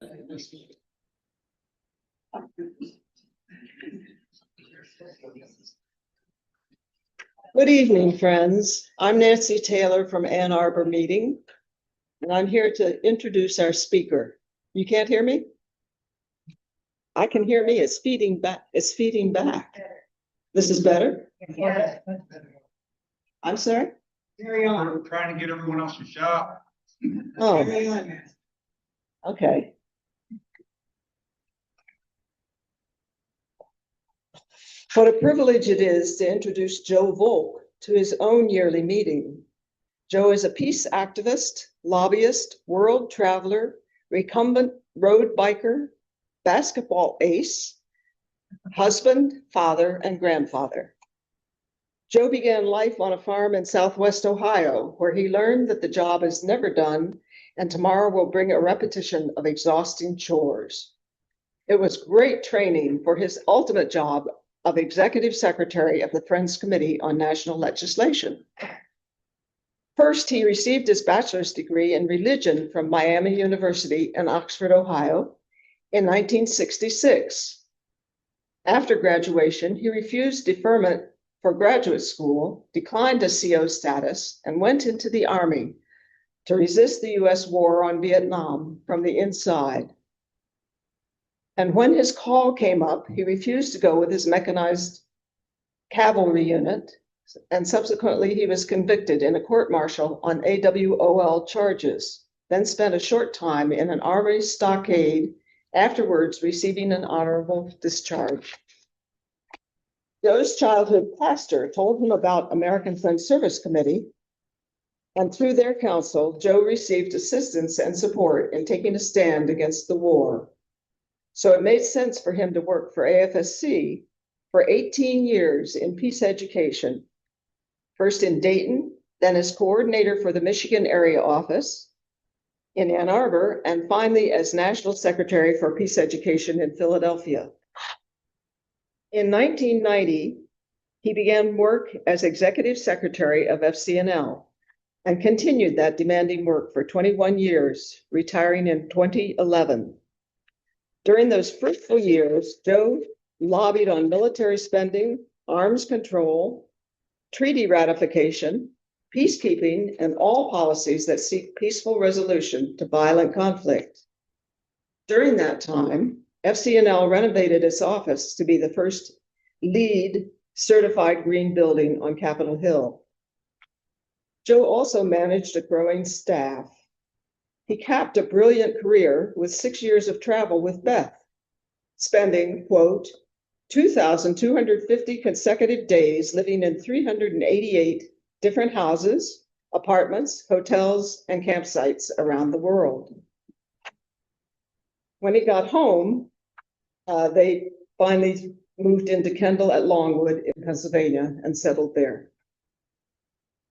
Good evening, friends. I'm Nancy Taylor from Ann Arbor Meeting, and I'm here to introduce our speaker. You can't hear me? I can hear me. It's feeding back. It's feeding back. This is better? Yeah. I'm sorry? Carry on. We're trying to get everyone else to shop. Oh, Carry on. okay. What a privilege it is to introduce Joe Volk to his own yearly meeting. Joe is a peace activist, lobbyist, world traveler, recumbent road biker, basketball ace, husband, father, and grandfather. Joe began life on a farm in Southwest Ohio, where he learned that the job is never done and tomorrow will bring a repetition of exhausting chores. It was great training for his ultimate job of Executive Secretary of the Friends Committee on National Legislation. First, he received his bachelor's degree in religion from Miami University in Oxford, Ohio, in 1966. After graduation, he refused deferment for graduate school, declined a CO status, and went into the Army to resist the US war on Vietnam from the inside. And when his call came up, he refused to go with his mechanized cavalry unit, and subsequently he was convicted in a court-martial on AWOL charges, then spent a short time in an Army stockade, afterwards receiving an honorable discharge. Joe's childhood pastor told him about American Friends Service Committee, and through their counsel, Joe received assistance and support in taking a stand against the war. So it made sense for him to work for AFSC for 18 years in peace education, first in Dayton, then as coordinator for the Michigan area office in Ann Arbor, and finally as National Secretary for Peace Education in Philadelphia. In 1990, he began work as Executive Secretary of FCNL and continued that demanding work for 21 years, retiring in 2011. During those fruitful years, Joe lobbied on military spending, arms control, treaty ratification, peacekeeping, and all policies that seek peaceful resolution to violent conflict. During that time, FCNL renovated its office to be the first LEED certified green building on Capitol Hill. Joe also managed a growing staff. He capped a brilliant career with 6 years of travel with Beth, spending, quote, 2,250 consecutive days living in 388 different houses, apartments, hotels, and campsites around the world. When he got home, they finally moved into Kendall at Longwood in Pennsylvania and settled there.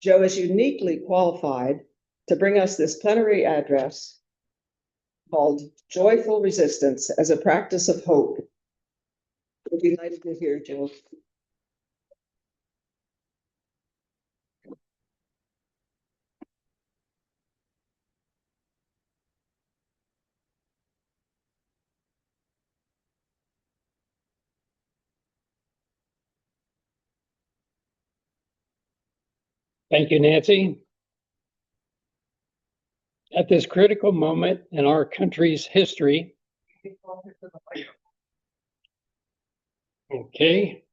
Joe is uniquely qualified to bring us this plenary address called Joyful Resistance as a Practice of Hope. We're delighted to hear, Joe. Thank you, Nancy. At this critical moment in our country's history, okay,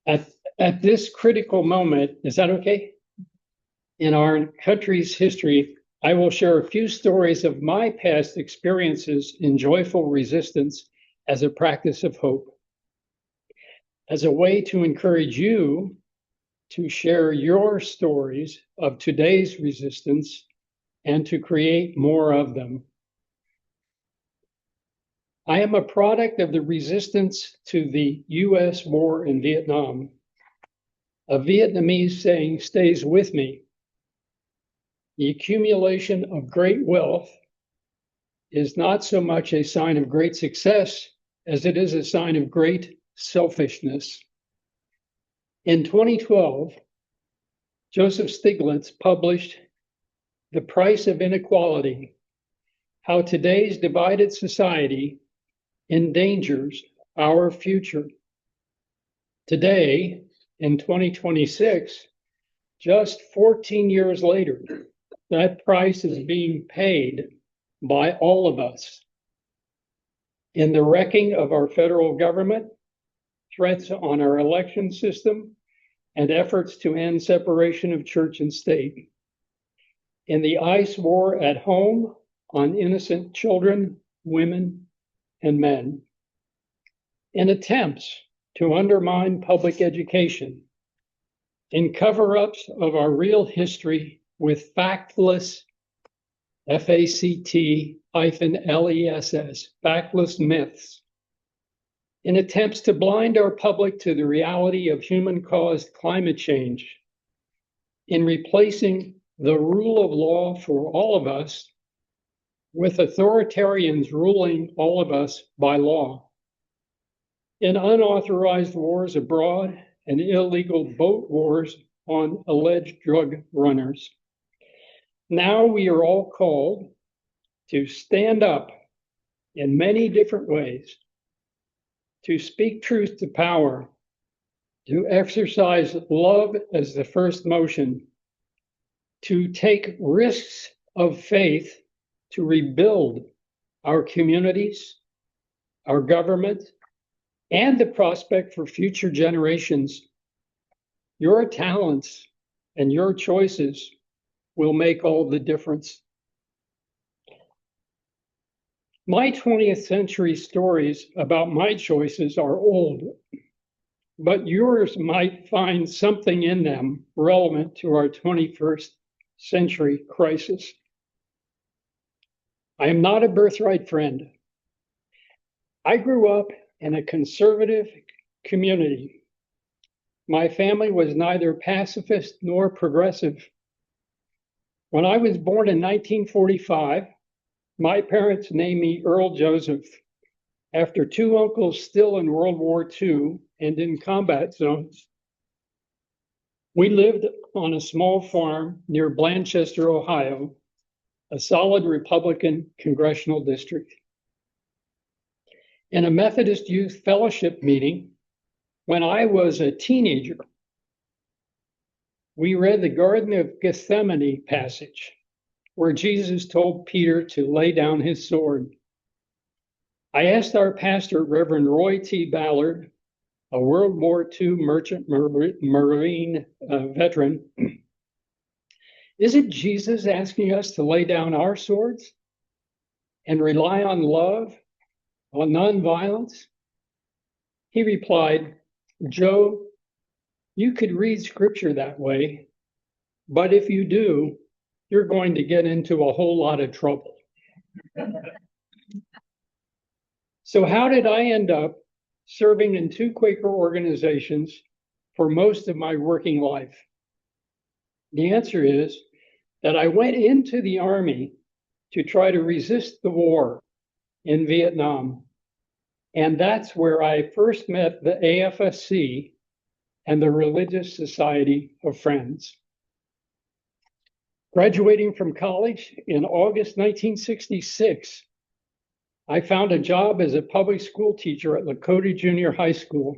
at this critical moment, is that okay? In our country's history, I will share a few stories of my past experiences in joyful resistance as a practice of hope, as a way to encourage you to share your stories of today's resistance and to create more of them. I am a product of the resistance to the US war in Vietnam. A Vietnamese saying stays with me. The accumulation of great wealth is not so much a sign of great success as it is a sign of great selfishness. In 2012, Joseph Stiglitz published The Price of Inequality, how today's divided society endangers our future. Today, in 2026, just 14 years later, that price is being paid by all of us in the wrecking of our federal government, threats on our election system, and efforts to end separation of church and state. In the ICE war at home on innocent children, women, and men. In attempts to undermine public education. In cover-ups of our real history with factless, FACT-LESS, factless myths. In attempts to blind our public to the reality of human-caused climate change. In replacing the rule of law for all of us with authoritarians ruling all of us by law. In unauthorized wars abroad and illegal boat wars on alleged drug runners. Now we are all called to stand up in many different ways, to speak truth to power, to exercise love as the first motion, to take risks of faith to rebuild our communities, our government, and the prospect for future generations. Your talents and your choices will make all the difference. My 20th century stories about my choices are old, but yours might find something in them relevant to our 21st century crisis. I am not a birthright friend. I grew up in a conservative community. My family was neither pacifist nor progressive. When I was born in 1945, my parents named me Earl Joseph after two uncles still in World War II and in combat zones. We lived on a small farm near Blanchester, Ohio, a solid Republican congressional district. In a Methodist Youth Fellowship meeting, when I was a teenager, we read the Garden of Gethsemane passage, where Jesus told Peter to lay down his sword. I asked our pastor, Reverend Roy T. Ballard, a World War II merchant marine veteran, is it Jesus asking us to lay down our swords and rely on love, on nonviolence? He replied, Joe, you could read scripture that way, but if you do, you're going to get into a whole lot of trouble. So how did I end up serving in two Quaker organizations for most of my working life? The answer is that I went into the Army to try to resist the war in Vietnam. And that's where I first met the AFSC and the Religious Society of Friends. Graduating from college in August 1966, I found a job as a public school teacher at Lakota Junior High School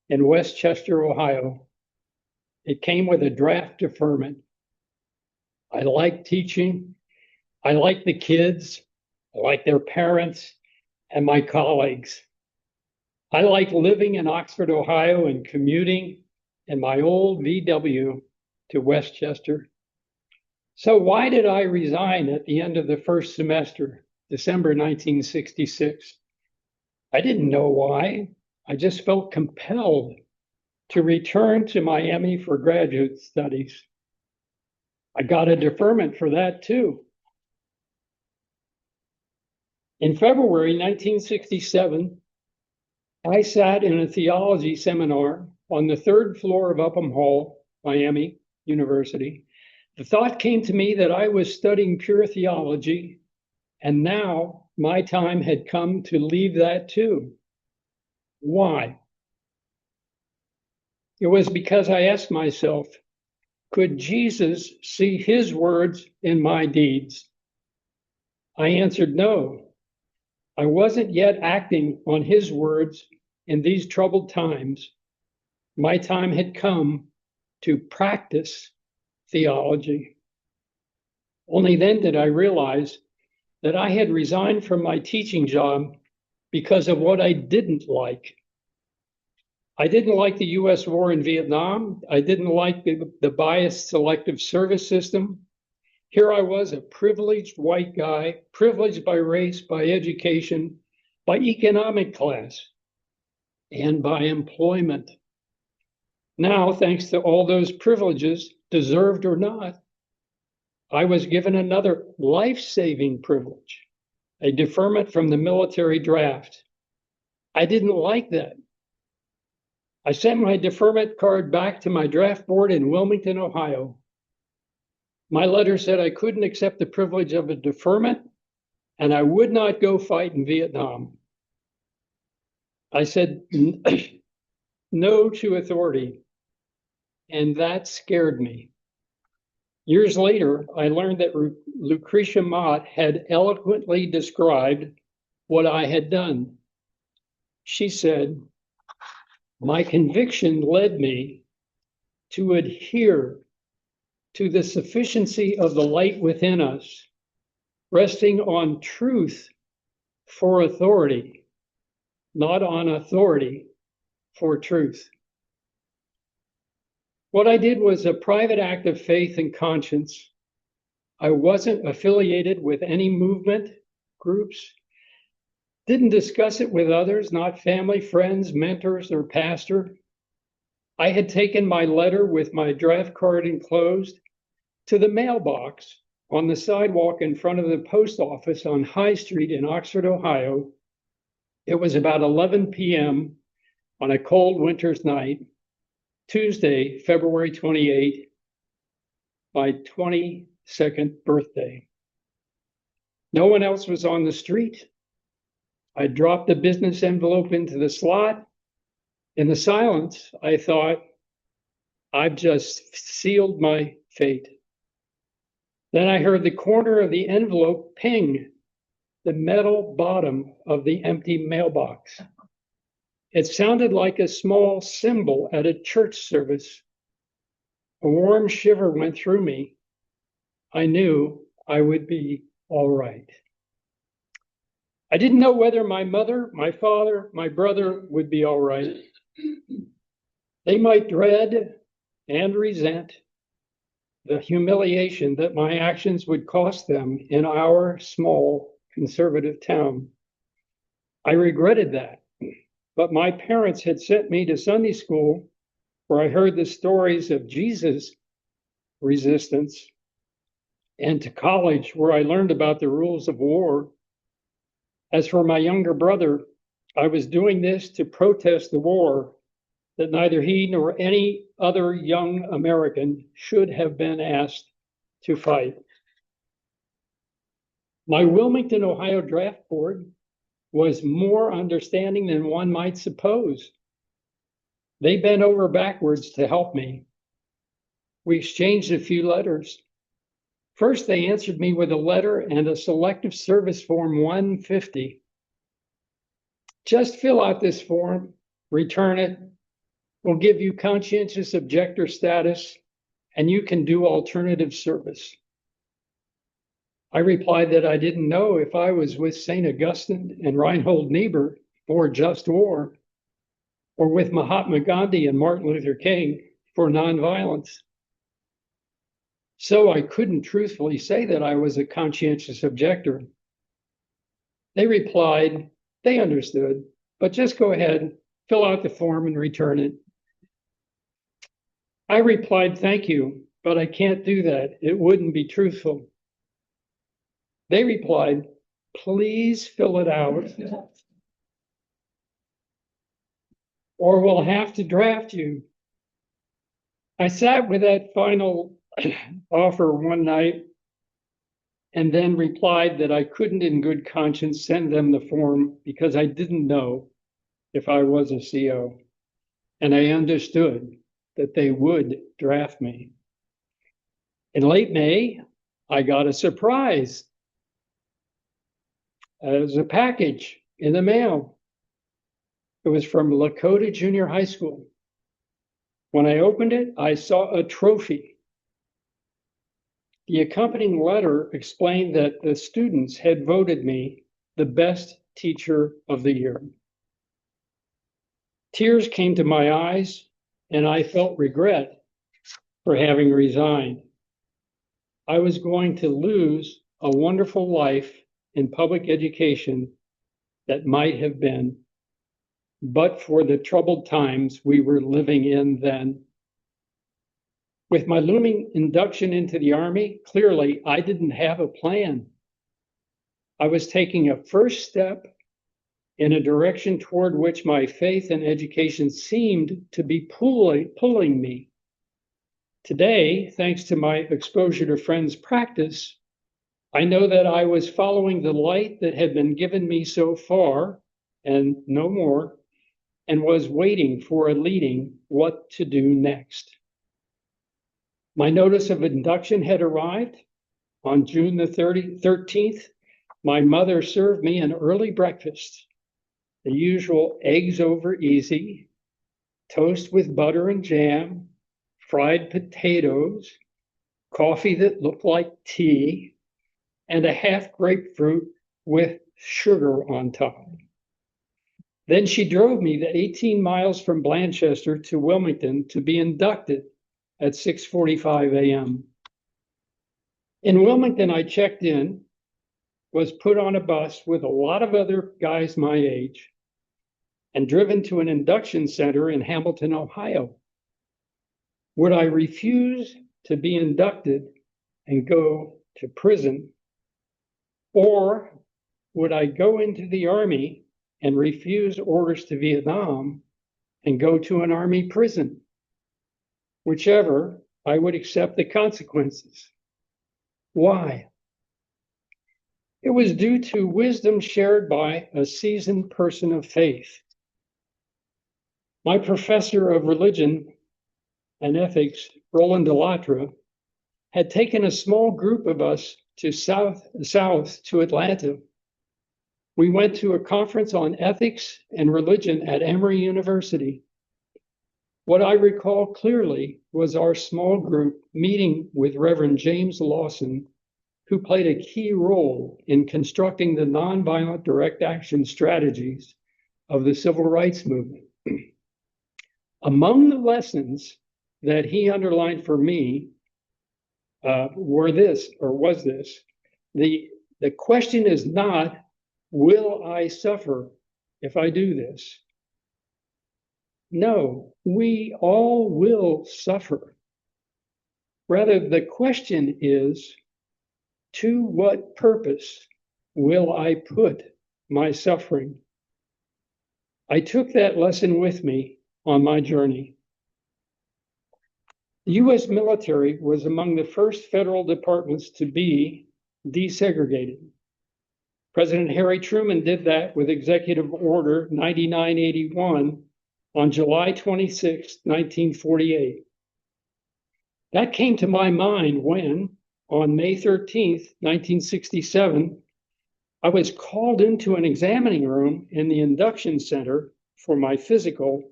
in Westchester, Ohio. It came with a draft deferment. I liked teaching. I liked the kids. I liked their parents and my colleagues. I liked living in Oxford, Ohio, and commuting in my old VW to Westchester. So why did I resign at the end of the first semester, December 1966? I didn't know why. I just felt compelled to return to Miami for graduate studies. I got a deferment for that too. In February 1967, I sat in a theology seminar on the third floor of Upham Hall, Miami University. The thought came to me that I was studying pure theology, and now my time had come to leave that too. Why? It was because I asked myself, could Jesus see his words in my deeds? I answered no. I wasn't yet acting on his words in these troubled times. My time had come to practice theology. Only then did I realize that I had resigned from my teaching job because of what I didn't like. I didn't like the US war in Vietnam. I didn't like the biased selective service system. Here I was, a privileged white guy, privileged by race, by education, by economic class, and by employment. Now, thanks to all those privileges, deserved or not, I was given another life-saving privilege, a deferment from the military draft. I didn't like that. I sent my deferment card back to my draft board in Wilmington, Ohio. My letter said I couldn't accept the privilege of a deferment and I would not go fight in Vietnam. I said no to authority, and that scared me. Years later, I learned that Lucretia Mott had eloquently described what I had done. She said, "My conviction led me to adhere to the sufficiency of the light within us, resting on truth for authority, not on authority for truth." What I did was a private act of faith and conscience. I wasn't affiliated with any movement, groups, didn't discuss it with others, not family, friends, mentors, or pastor. I had taken my letter with my draft card enclosed to the mailbox on the sidewalk in front of the post office on High Street in Oxford, Ohio. It was about 11 p.m. on a cold winter's night, Tuesday, February 28, my 22nd birthday. No one else was on the street. I dropped the business envelope into the slot. In the silence, I thought, I've just sealed my fate. Then I heard the corner of the envelope ping the metal bottom of the empty mailbox. It sounded like a small cymbal at a church service. A warm shiver went through me. I knew I would be all right. I didn't know whether my mother, my father, my brother would be all right. They might dread and resent the humiliation that my actions would cost them in our small conservative town. I regretted that, but my parents had sent me to Sunday school where I heard the stories of Jesus' resistance, and to college where I learned about the rules of war. As for my younger brother, I was doing this to protest the war that neither he nor any other young American should have been asked to fight. My Wilmington, Ohio draft board was more understanding than one might suppose. They bent over backwards to help me. We exchanged a few letters. First, they answered me with a letter and a selective service form 150. Just fill out this form, return it. We'll give you conscientious objector status, and you can do alternative service. I replied that I didn't know if I was with St. Augustine and Reinhold Niebuhr for just war, or with Mahatma Gandhi and Martin Luther King for nonviolence. So I couldn't truthfully say that I was a conscientious objector. They replied, they understood, but just go ahead, fill out the form and return it. I replied, thank you, but I can't do that. It wouldn't be truthful. They replied, please fill it out, or we'll have to draft you. I sat with that final offer one night and then replied that I couldn't in good conscience send them the form because I didn't know if I was a CO. And I understood that they would draft me. In late May, I got a surprise. as a package in the mail. It was from Lakota Junior High School. When I opened it, I saw a trophy. The accompanying letter explained that the students had voted me the best teacher of the year. Tears came to my eyes, and I felt regret for having resigned. I was going to lose a wonderful life in public education that might have been, but for the troubled times we were living in then. With my looming induction into the Army, clearly I didn't have a plan. I was taking a first step in a direction toward which my faith and education seemed to be pulling me. Today, thanks to my exposure to Friends' practice, I know that I was following the light that had been given me so far, and no more, and was waiting for a leading what to do next. My notice of induction had arrived. On June the 13th, my mother served me an early breakfast, the usual eggs over easy, toast with butter and jam, fried potatoes, coffee that looked like tea, and a half grapefruit with sugar on top. Then she drove me the 18 miles from Blanchester to Wilmington to be inducted at 6:45 a.m. In Wilmington, I checked in, was put on a bus with a lot of other guys my age, and driven to an induction center in Hamilton, Ohio. Would I refuse to be inducted and go to prison? Or would I go into the Army and refuse orders to Vietnam and go to an Army prison? Whichever, I would accept the consequences. Why? It was due to wisdom shared by a seasoned person of faith. My professor of religion and ethics, Roland Delattre, had taken a small group of us to south to Atlanta. We went to a conference on ethics and religion at Emory University. What I recall clearly was our small group meeting with Reverend James Lawson, who played a key role in constructing the nonviolent direct action strategies of the civil rights movement. Among the lessons that he underlined for me was this: the question is not, will I suffer if I do this? No, we all will suffer. Rather, the question is, to what purpose will I put my suffering? I took that lesson with me on my journey. The U.S. military was among the first federal departments to be desegregated. President Harry Truman did that with Executive Order 9981 on July 26, 1948. That came to my mind when, on May 13, 1967, I was called into an examining room in the induction center for my physical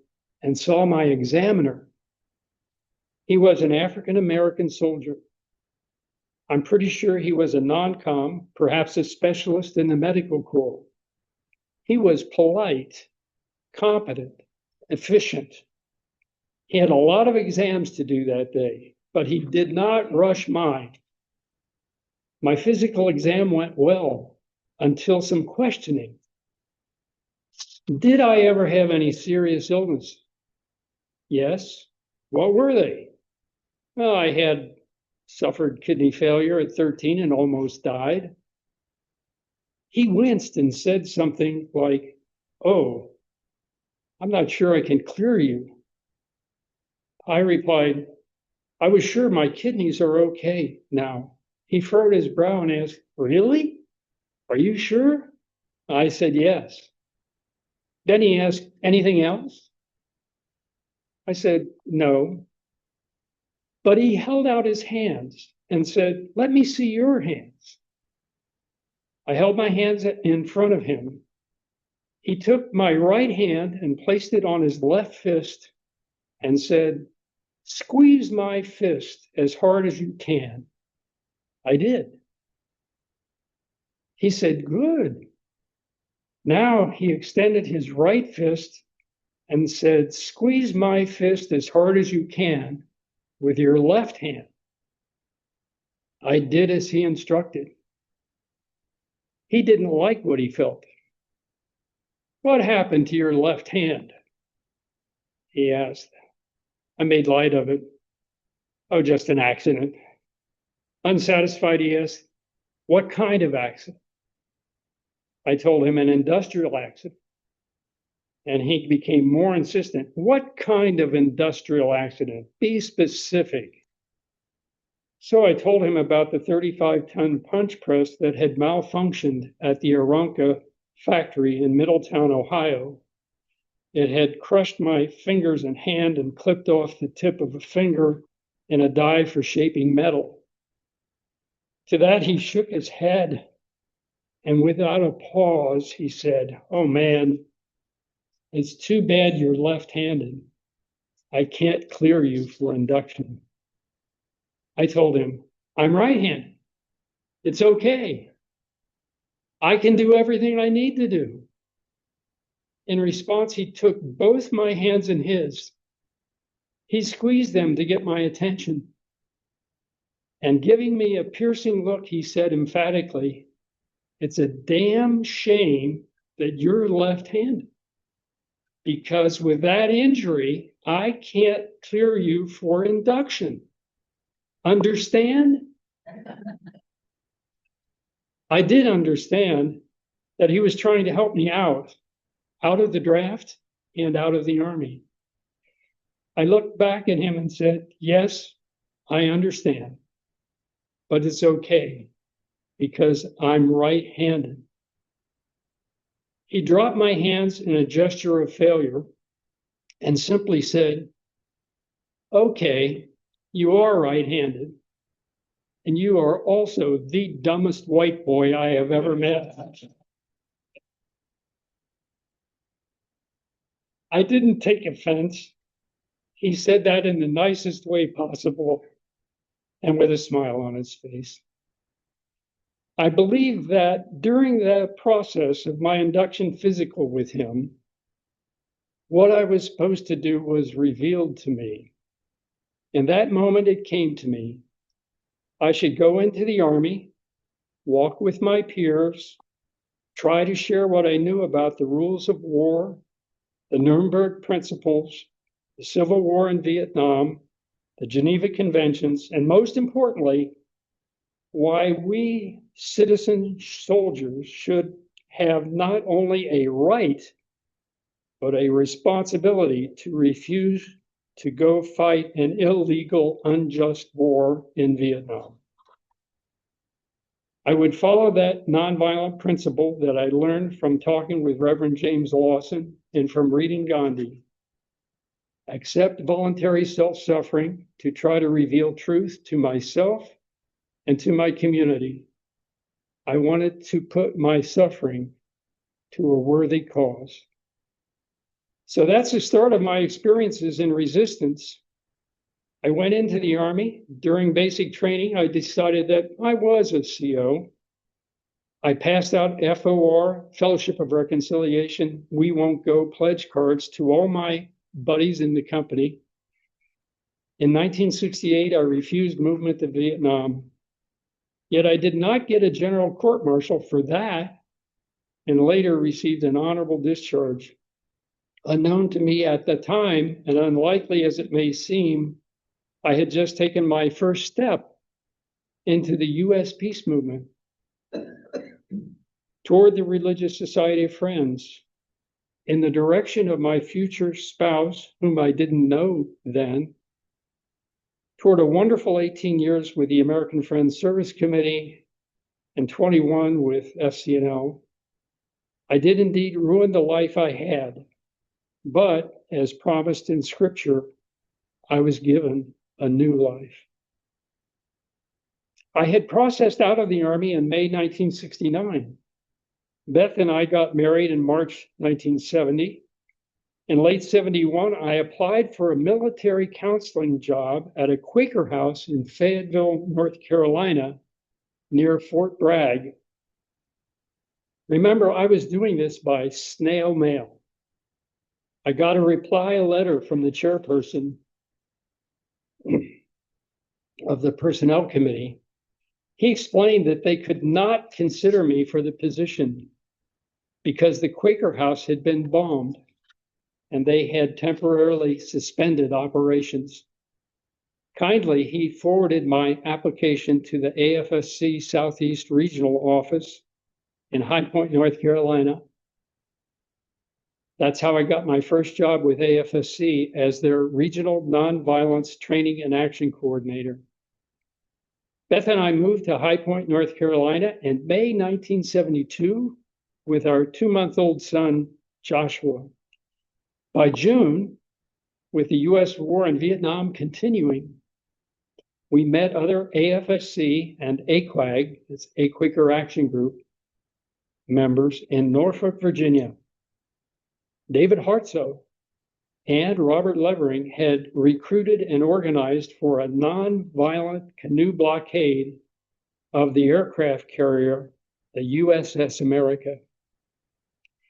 and saw my examiner. He was an African-American soldier. I'm pretty sure he was a non-com, perhaps a specialist in the medical corps. He was polite, competent, efficient. He had a lot of exams to do that day, but he did not rush mine. My physical exam went well until some questioning. Did I ever have any serious illness? Yes. What were they? Well, I had suffered kidney failure at 13 and almost died. He winced and said something like, "Oh, I'm not sure I can clear you." I replied, "I was sure my kidneys are okay now." He furrowed his brow and asked, "Really? Are you sure?" I said, "Yes." Then he asked, "Anything else?" I said, "No." But he held out his hands and said, "Let me see your hands." I held my hands in front of him. He took my right hand and placed it on his left fist and said, "Squeeze my fist as hard as you can." I did. He said, "Good." Now he extended his right fist and said, "Squeeze my fist as hard as you can with your left hand." I did as he instructed. He didn't like what he felt. "What happened to your left hand?" he asked. I made light of it. "Oh, just an accident." Unsatisfied, he asked, "What kind of accident?" I told him an industrial accident. And he became more insistent. "What kind of industrial accident? Be specific." So I told him about the 35-ton punch press that had malfunctioned at the Aranca factory in Middletown, Ohio. It had crushed my fingers and hand and clipped off the tip of a finger in a die for shaping metal. To that, he shook his head, and without a pause, he said, "Oh man, it's too bad you're left-handed. I can't clear you for induction." I told him, "I'm right-handed. It's okay. I can do everything I need to do." In response, he took both my hands in his. He squeezed them to get my attention. And giving me a piercing look, he said emphatically, "It's a damn shame that you're left-handed, because with that injury, I can't clear you for induction. Understand?" I did understand that he was trying to help me out of the draft and out of the Army. I looked back at him and said, "Yes, I understand, but it's okay because I'm right-handed." He dropped my hands in a gesture of failure and simply said, "Okay, you are right-handed, and you are also the dumbest white boy I have ever met." I didn't take offense. He said that in the nicest way possible and with a smile on his face. I believe that during the process of my induction physical with him, what I was supposed to do was revealed to me. In that moment, it came to me. I should go into the Army, walk with my peers, try to share what I knew about the rules of war, the Nuremberg Principles, the Civil War in Vietnam, the Geneva Conventions, and most importantly, why we citizen soldiers should have not only a right, but a responsibility to refuse to go fight an illegal, unjust war in Vietnam. I would follow that nonviolent principle that I learned from talking with Reverend James Lawson and from reading Gandhi. Accept voluntary self-suffering to try to reveal truth to myself and to my community. I wanted to put my suffering to a worthy cause. So that's the start of my experiences in resistance. I went into the Army. During basic training, I decided that I was a CO. I passed out FOR, Fellowship of Reconciliation, We Won't Go pledge cards to all my buddies in the company. In 1968, I refused movement to Vietnam. Yet I did not get a general court-martial for that, and later received an honorable discharge. Unknown to me at the time, and unlikely as it may seem, I had just taken my first step into the U.S. peace movement toward the Religious Society of Friends, in the direction of my future spouse, whom I didn't know then, toward a wonderful 18 years with the American Friends Service Committee and 21 with FCNL. I did indeed ruin the life I had, but as promised in Scripture, I was given a new life. I had processed out of the Army in May 1969. Beth and I got married in March 1970. In late 71, I applied for a military counseling job at a Quaker house in Fayetteville, North Carolina, near Fort Bragg. Remember, I was doing this by snail mail. I got a reply letter from the chairperson of the personnel committee. He explained that they could not consider me for the position because the Quaker house had been bombed and they had temporarily suspended operations. Kindly, he forwarded my application to the AFSC Southeast Regional Office in High Point, North Carolina. That's how I got my first job with AFSC as their Regional Nonviolence Training and Action Coordinator. Beth and I moved to High Point, North Carolina in May 1972 with our 2-month-old son, Joshua. By June, with the US war in Vietnam continuing, we met other AFSC and AQAG, that's a Quaker Action Group, members in Norfolk, Virginia. David Hartsoe and Robert Levering had recruited and organized for a nonviolent canoe blockade of the aircraft carrier, the USS America.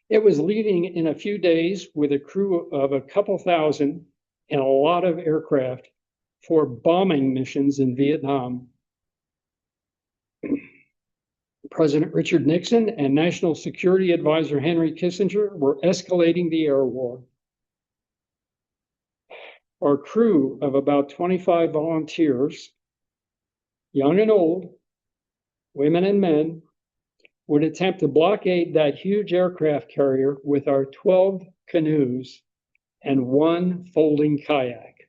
It was leaving in a few days with a crew of a couple thousand and a lot of aircraft for bombing missions in Vietnam. President Richard Nixon and National Security Advisor Henry Kissinger were escalating the air war. Our crew of about 25 volunteers, young and old, women and men, would attempt to blockade that huge aircraft carrier with our 12 canoes and 1 folding kayak.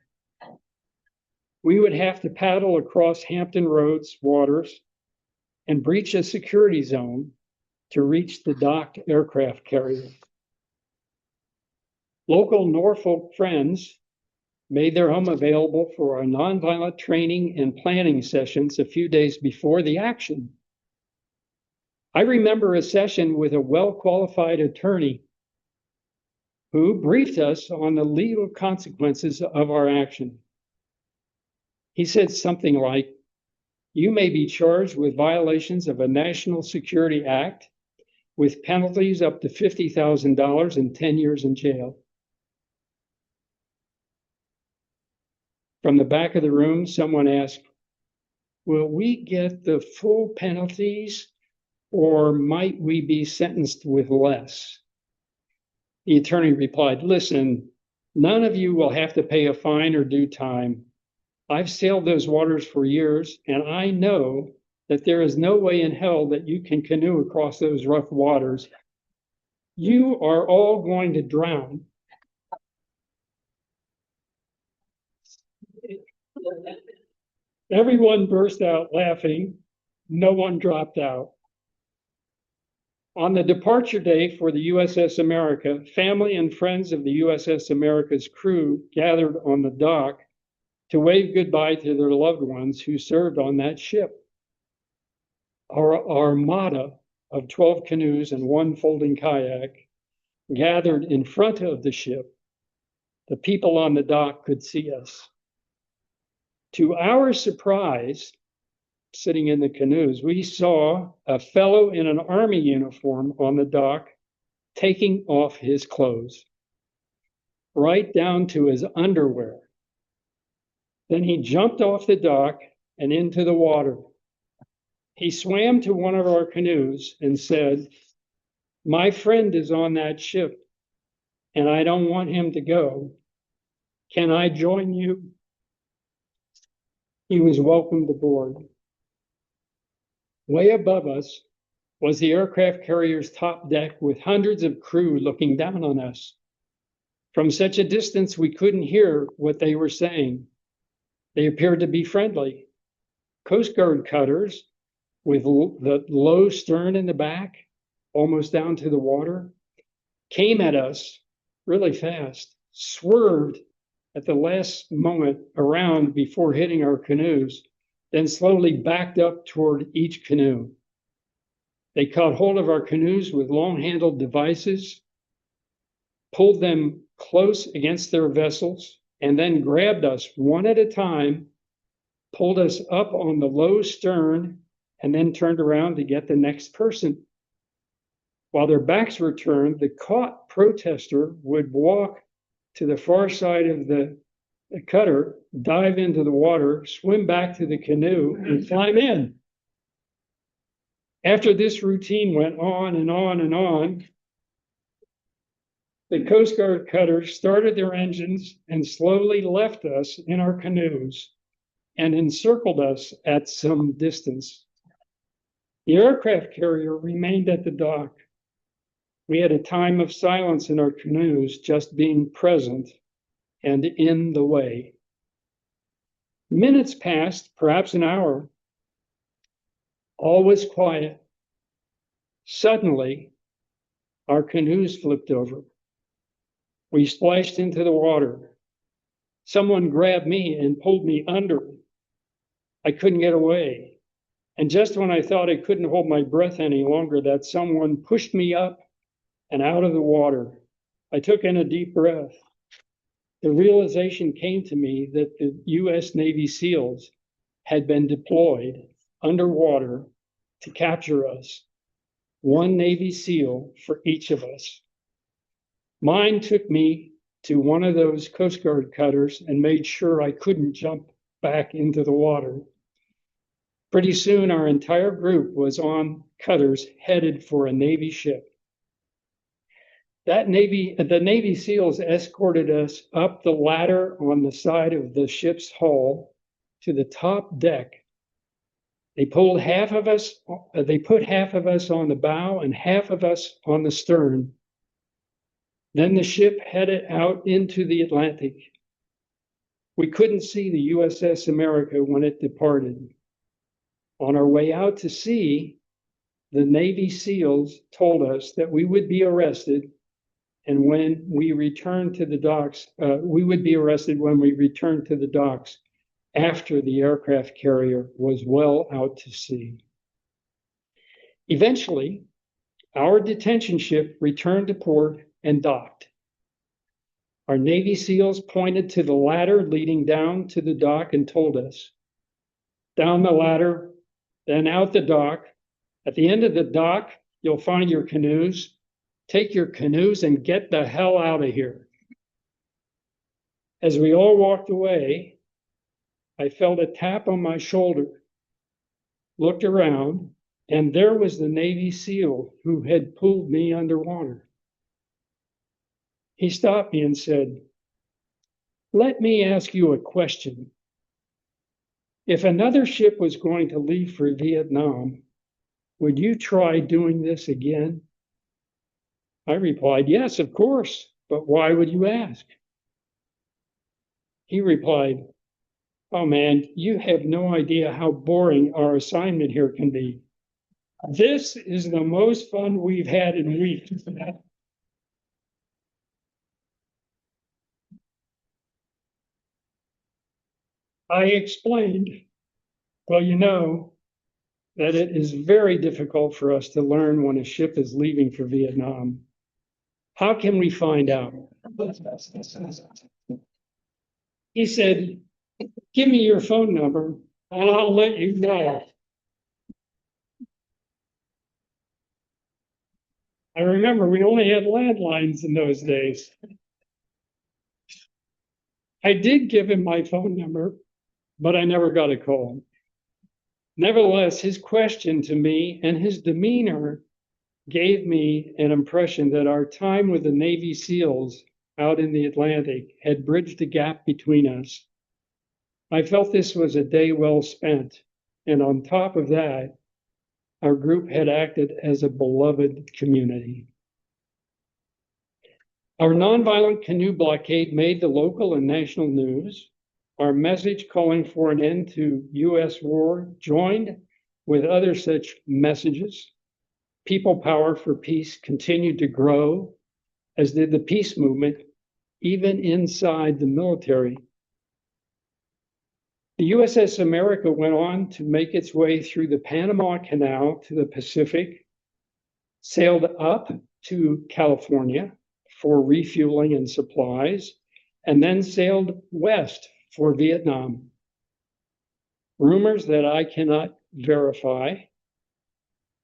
We would have to paddle across Hampton Roads waters and breach a security zone to reach the docked aircraft carrier. Local Norfolk friends made their home available for our nonviolent training and planning sessions a few days before the action. I remember a session with a well-qualified attorney who briefed us on the legal consequences of our action. He said something like, "You may be charged with violations of a National Security Act with penalties up to $50,000 and 10 years in jail." From the back of the room, someone asked, "Will we get the full penalties or might we be sentenced with less?" The attorney replied, "Listen, none of you will have to pay a fine or do time. I've sailed those waters for years, and I know that there is no way in hell that you can canoe across those rough waters. You are all going to drown." Everyone burst out laughing. No one dropped out. On the departure day for the USS America, family and friends of the USS America's crew gathered on the dock to wave goodbye to their loved ones who served on that ship. Our armada of 12 canoes and 1 folding kayak gathered in front of the ship. The people on the dock could see us. To our surprise, sitting in the canoes, we saw a fellow in an Army uniform on the dock taking off his clothes, right down to his underwear. Then he jumped off the dock and into the water. He swam to one of our canoes and said, "My friend is on that ship, and I don't want him to go. Can I join you?" He was welcomed aboard. Way above us was the aircraft carrier's top deck with hundreds of crew looking down on us. From such a distance, we couldn't hear what they were saying. They appeared to be friendly. Coast Guard cutters with the low stern in the back, almost down to the water, came at us really fast, swerved at the last moment around before hitting our canoes, then slowly backed up toward each canoe. They caught hold of our canoes with long-handled devices, pulled them close against their vessels, and then grabbed us one at a time, pulled us up on the low stern, and then turned around to get the next person. While their backs were turned, the caught protester would walk to the far side of the cutter, dive into the water, swim back to the canoe, and climb in. After this routine went on and on and on, the Coast Guard cutters started their engines and slowly left us in our canoes and encircled us at some distance. The aircraft carrier remained at the dock. We had a time of silence in our canoes, just being present and in the way. Minutes passed, perhaps an hour. All was quiet. Suddenly, our canoes flipped over. We splashed into the water. Someone grabbed me and pulled me under. I couldn't get away. And just when I thought I couldn't hold my breath any longer, that someone pushed me up and out of the water. I took in a deep breath. The realization came to me that the U.S. Navy SEALs had been deployed underwater to capture us. One Navy SEAL for each of us. Mine took me to one of those Coast Guard cutters and made sure I couldn't jump back into the water. Pretty soon, our entire group was on cutters headed for a Navy ship. The Navy SEALs escorted us up the ladder on the side of the ship's hull to the top deck. They put half of us on the bow and half of us on the stern. Then the ship headed out into the Atlantic. We couldn't see the USS America when it departed. On our way out to sea, the Navy SEALs told us that we would be arrested, and when we returned to the docks, we would be arrested when we returned to the docks after the aircraft carrier was well out to sea. Eventually, our detention ship returned to port and docked. Our Navy SEALs pointed to the ladder leading down to the dock and told us, down the ladder, then out the dock. At the end of the dock, you'll find your canoes. Take your canoes and get the hell out of here. As we all walked away, I felt a tap on my shoulder, looked around, and there was the Navy SEAL who had pulled me underwater. He stopped me and said, "Let me ask you a question. If another ship was going to leave for Vietnam, would you try doing this again?" I replied, "Yes, of course, but why would you ask?" He replied, "Oh man, you have no idea how boring our assignment here can be. This is the most fun we've had in weeks." I explained, well, you know, that it is very difficult for us to learn when a ship is leaving for Vietnam. How can we find out? He said, "Give me your phone number and I'll let you know." I remember we only had landlines in those days. I did give him my phone number, but I never got a call. Nevertheless, his question to me and his demeanor gave me an impression that our time with the Navy SEALs out in the Atlantic had bridged the gap between us. I felt this was a day well spent, and on top of that, our group had acted as a beloved community. Our nonviolent canoe blockade made the local and national news. Our message calling for an end to U.S. war joined with other such messages. People power for peace continued to grow, as did the peace movement, even inside the military. The USS America went on to make its way through the Panama Canal to the Pacific, sailed up to California for refueling and supplies, and then sailed west for Vietnam. Rumors that I cannot verify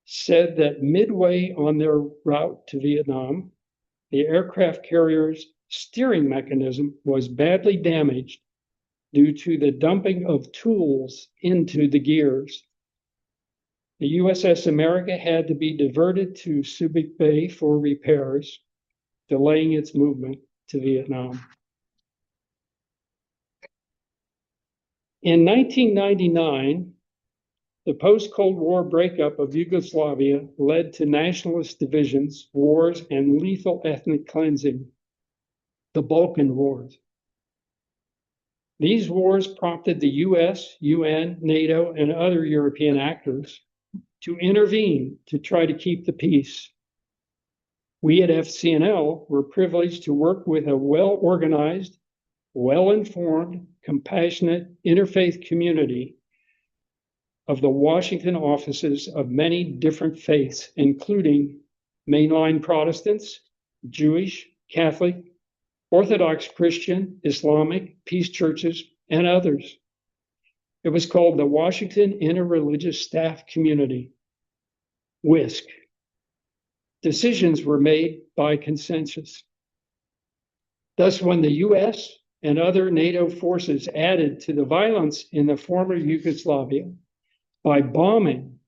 said that midway on their route to Vietnam, the aircraft carrier's steering mechanism was badly damaged due to the dumping of tools into the gears. The USS America had to be diverted to Subic Bay for repairs, delaying its movement to Vietnam. In 1999, the post-Cold War breakup of Yugoslavia led to nationalist divisions, wars, and lethal ethnic cleansing, the Balkan Wars. These wars prompted the US, UN, NATO, and other European actors to intervene to try to keep the peace. We at FCNL were privileged to work with a well-organized, well-informed, compassionate interfaith community of the Washington offices of many different faiths, including mainline Protestants, Jewish, Catholic, Orthodox Christian, Islamic, peace churches, and others. It was called the Washington Interreligious Staff Community, WISC. Decisions were made by consensus. Thus, when the US and other NATO forces added to the violence in the former Yugoslavia by bombing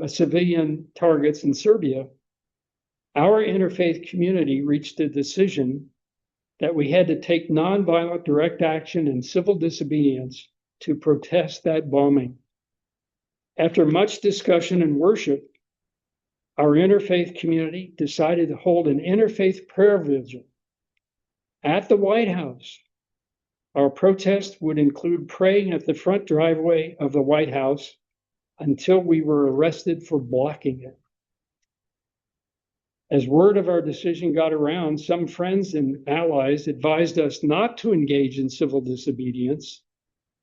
civilian targets in Serbia, our interfaith community reached a decision that we had to take nonviolent direct action and civil disobedience to protest that bombing. After much discussion and worship, our interfaith community decided to hold an interfaith prayer vigil at the White House. Our protest would include praying at the front driveway of the White House until we were arrested for blocking it. As word of our decision got around, some friends and allies advised us not to engage in civil disobedience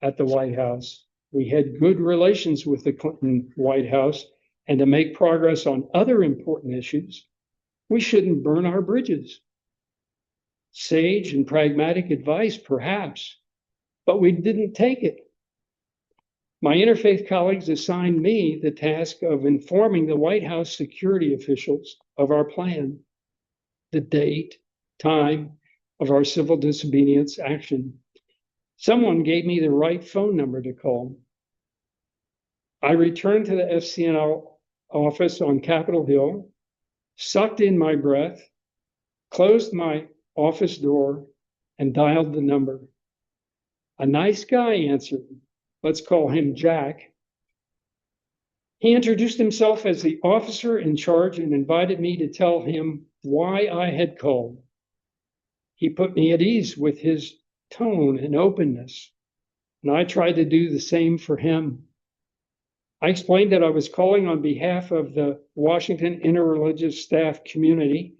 at the White House. We had good relations with the Clinton White House, and to make progress on other important issues, we shouldn't burn our bridges. Sage and pragmatic advice, perhaps, but we didn't take it. My interfaith colleagues assigned me the task of informing the White House security officials of our plan, the date, time of our civil disobedience action. Someone gave me the right phone number to call. I returned to the FCNL office on Capitol Hill, sucked in my breath, closed my office door, and dialed the number. A nice guy answered. Let's call him Jack. He introduced himself as the officer in charge and invited me to tell him why I had called. He put me at ease with his tone and openness, and I tried to do the same for him. I explained that I was calling on behalf of the Washington Interreligious Staff Community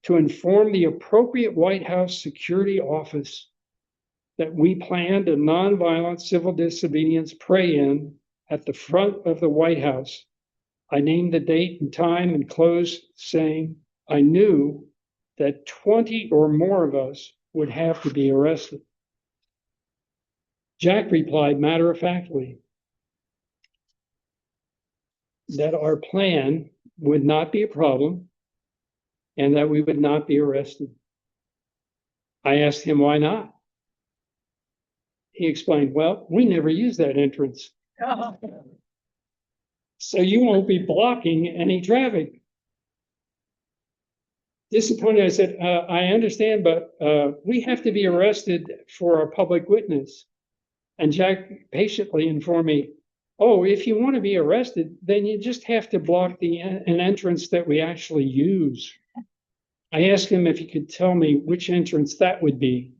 to inform the appropriate White House security office that we planned a nonviolent civil disobedience pray-in at the front of the White House. I named the date and time and closed saying I knew that 20 or more of us would have to be arrested. Jack replied matter-of-factly that our plan would not be a problem and that we would not be arrested. I asked him why not. He explained, well, we never use that entrance. So you won't be blocking any traffic. Disappointed, I said, I understand, but we have to be arrested for a public witness. And Jack patiently informed me, oh, if you want to be arrested, then you just have to block an entrance that we actually use. I asked him if he could tell me which entrance that would be.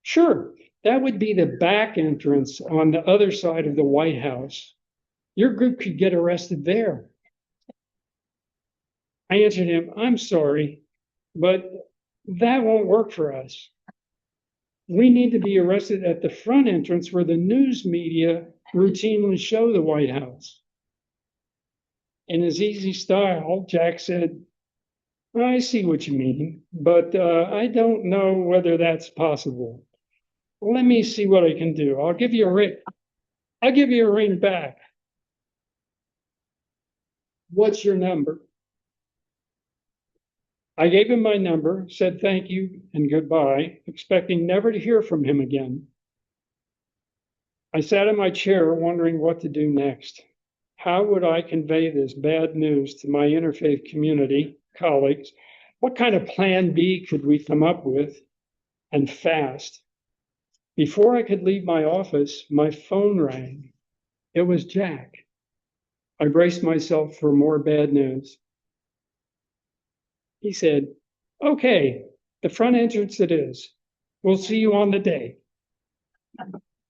Sure, that would be the back entrance on the other side of the White House. Your group could get arrested there. I answered him, I'm sorry, but that won't work for us. we need to be arrested at the front entrance where the news media routinely show the White House. In his easy style, Jack said, I see what you mean, but I don't know whether that's possible. Let me see what I can do. I'll give you a ring. I'll give you a ring back. What's your number? I gave him my number, said thank you and goodbye, expecting never to hear from him again. I sat in my chair wondering what to do next. How would I convey this bad news to my interfaith community, colleagues? What kind of plan B could we come up with, and fast? Before I could leave my office, my phone rang. It was Jack. I braced myself for more bad news. He said, okay, the front entrance it is. We'll see you on the day.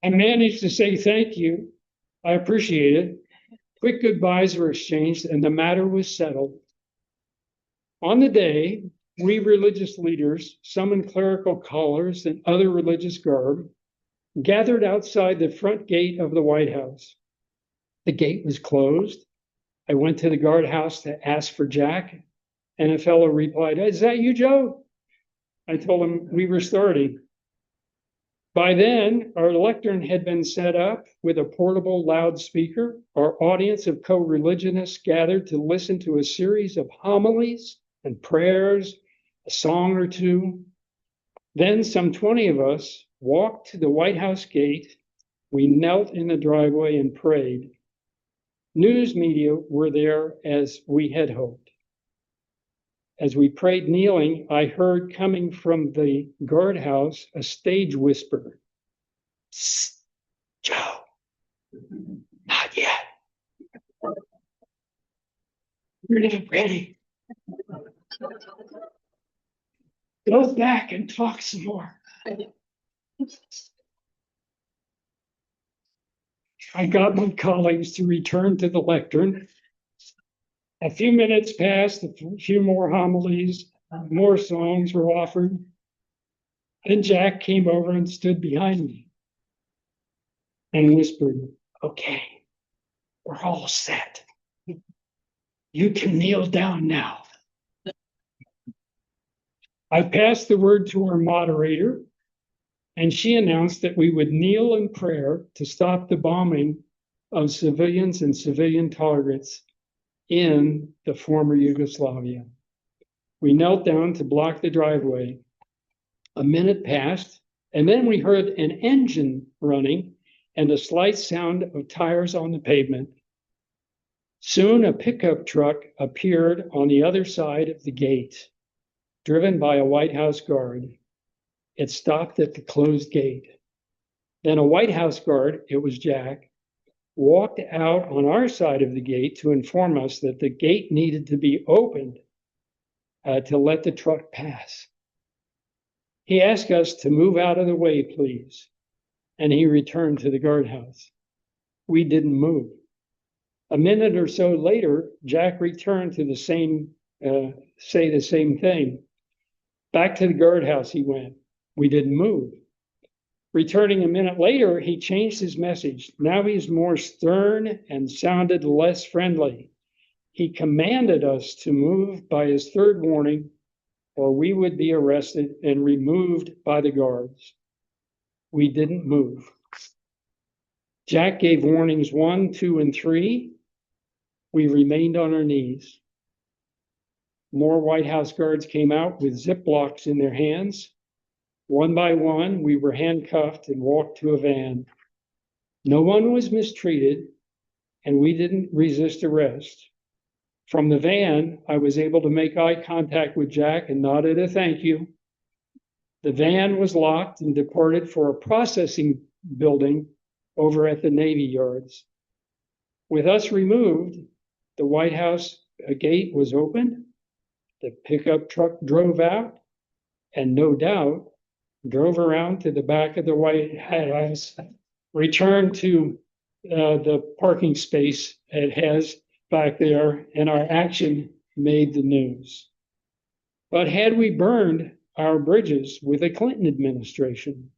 I managed to say thank you. I appreciate it. Quick goodbyes were exchanged and the matter was settled. On the day, we religious leaders, some in clerical collars and other religious garb, gathered outside the front gate of the White House. The gate was closed. I went to the guardhouse to ask for Jack, and a fellow replied, is that you, Joe? I told him we were starting. By then, our lectern had been set up with a portable loudspeaker. Our audience of co-religionists gathered to listen to a series of homilies and prayers, a song or two. Then some 20 of us walked to the White House gate. We knelt in the driveway and prayed. News media were there as we had hoped. As we prayed kneeling, I heard coming from the guardhouse a stage whisper. Psst, Joe, not yet. We're not ready. Go back and talk some more. I got my colleagues to return to the lectern. A few minutes passed, a few more homilies, more songs were offered. Then Jack came over and stood behind me and whispered, okay, we're all set. You can kneel down now. I passed the word to our moderator, and she announced that we would kneel in prayer to stop the bombing of civilians and civilian targets in the former Yugoslavia. We knelt down to block the driveway. A minute passed, and then we heard an engine running and a slight sound of tires on the pavement. Soon a pickup truck appeared on the other side of the gate, driven by a White House guard. It stopped at the closed gate. Then a White House guard, it was Jack, walked out on our side of the gate to inform us that the gate needed to be opened to let the truck pass. He asked us to move out of the way, please, and he returned to the guardhouse. We didn't move. A minute or so later, Jack returned to say the same thing. Back to the guardhouse he went. We didn't move. Returning a minute later, he changed his message. Now he's more stern and sounded less friendly. He commanded us to move by his third warning, or we would be arrested and removed by the guards. We didn't move. Jack gave warnings 1, 2, and 3. We remained on our knees. More White House guards came out with Ziplocs in their hands. One by one, we were handcuffed and walked to a van. No one was mistreated, and we didn't resist arrest. From the van, I was able to make eye contact with Jack and nodded a thank you. The van was locked and departed for a processing building over at the Navy Yards. With us removed, the White House gate was opened, the pickup truck drove out, and no doubt drove around to the back of the White House, returned to the parking space it has back there, and our action made the news. But had we burned our bridges with the Clinton administration,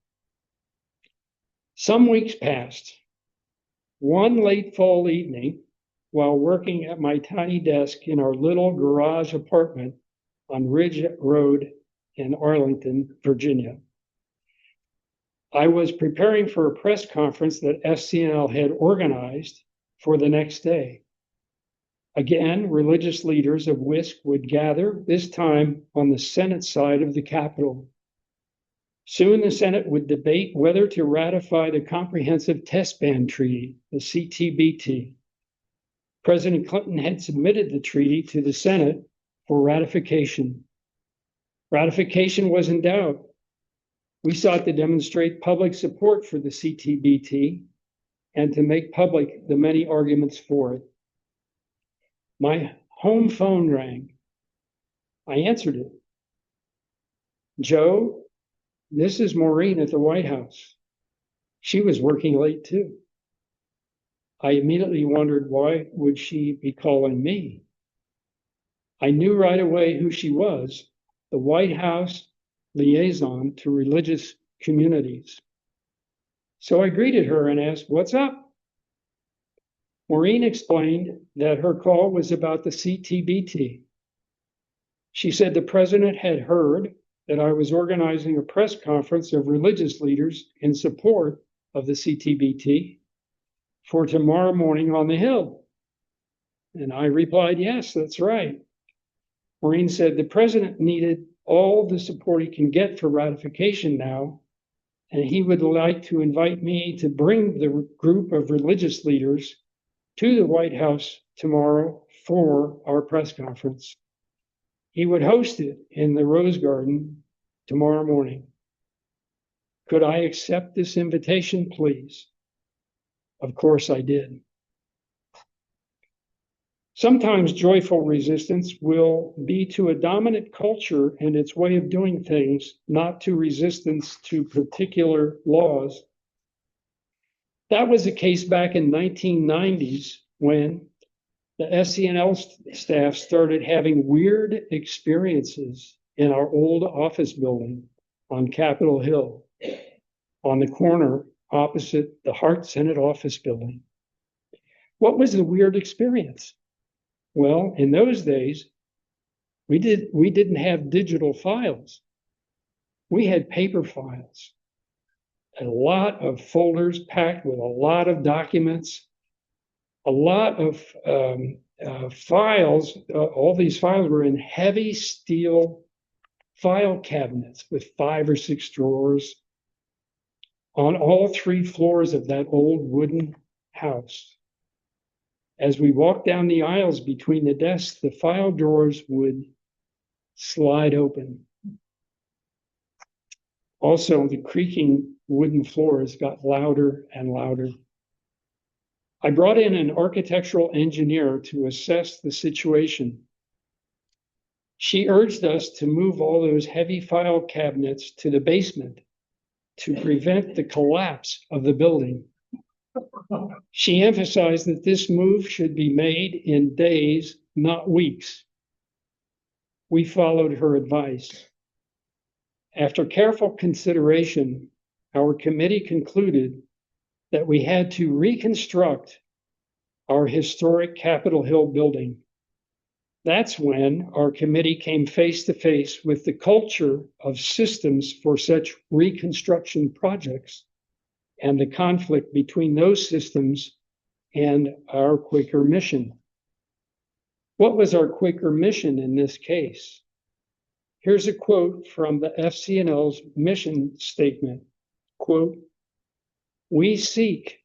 Some weeks passed. One late fall evening, while working at my tiny desk in our little garage apartment on Ridge Road in Arlington, Virginia, I was preparing for a press conference that FCNL had organized for the next day. Again, religious leaders of WISC would gather, this time on the Senate side of the Capitol. Soon the Senate would debate whether to ratify the Comprehensive Test Ban Treaty, the CTBT. President Clinton had submitted the treaty to the Senate for ratification. Ratification was in doubt. We sought to demonstrate public support for the CTBT and to make public the many arguments for it. My home phone rang. I answered it. Joe, this is Maureen at the White House. She was working late too. I immediately wondered, why would she be calling me? I knew right away who she was, the White House liaison to religious communities. So I greeted her and asked, what's up? Maureen explained that her call was about the CTBT. She said the president had heard that I was organizing a press conference of religious leaders in support of the CTBT for tomorrow morning on the Hill. And I replied, yes, that's right. Maureen said the president needed all the support he can get for ratification now, and he would like to invite me to bring the group of religious leaders to the White House tomorrow for our press conference. He would host it in the Rose Garden tomorrow morning. Could I accept this invitation, please? Of course I did. Sometimes joyful resistance will be to a dominant culture and its way of doing things, not to resistance to particular laws. That was the case back in 1990s when the FCNL staff started having weird experiences in our old office building on Capitol Hill, on the corner opposite the Hart Senate office building. What was the weird experience? Well, in those days, we didn't have digital files. We had paper files, a lot of folders packed with a lot of documents, a lot of files. All these files were in heavy steel file cabinets with 5 or 6 drawers on all 3 floors of that old wooden house. As we walked down the aisles between the desks, the file drawers would slide open. Also, the creaking wooden floors got louder and louder. I brought in an architectural engineer to assess the situation. She urged us to move all those heavy file cabinets to the basement to prevent the collapse of the building. She emphasized that this move should be made in days, not weeks. We followed her advice. After careful consideration, our committee concluded that we had to reconstruct our historic Capitol Hill building. That's when our committee came face to face with the culture of systems for such reconstruction projects and the conflict between those systems and our Quaker mission. What was our Quaker mission in this case? Here's a quote from the FCNL's mission statement. Quote, "We seek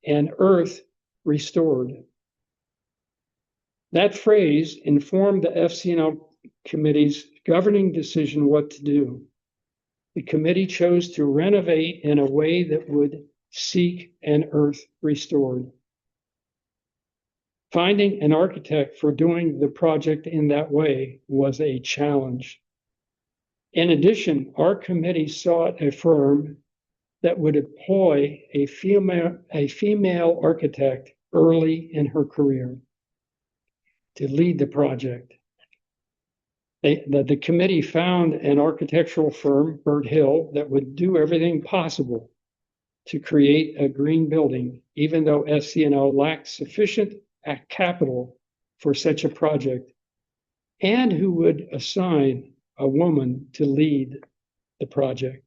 an earth restored." That phrase informed the FCNL committee's governing decision what to do. The committee chose to renovate in a way that would seek an earth restored. Finding an architect for doing the project in that way was a challenge. In addition, our committee sought a firm that would employ a female architect early in her career to lead the project. The committee found an architectural firm, Burt Hill, that would do everything possible to create a green building, even though FCNL lacked sufficient capital for such a project, and who would assign a woman to lead the project.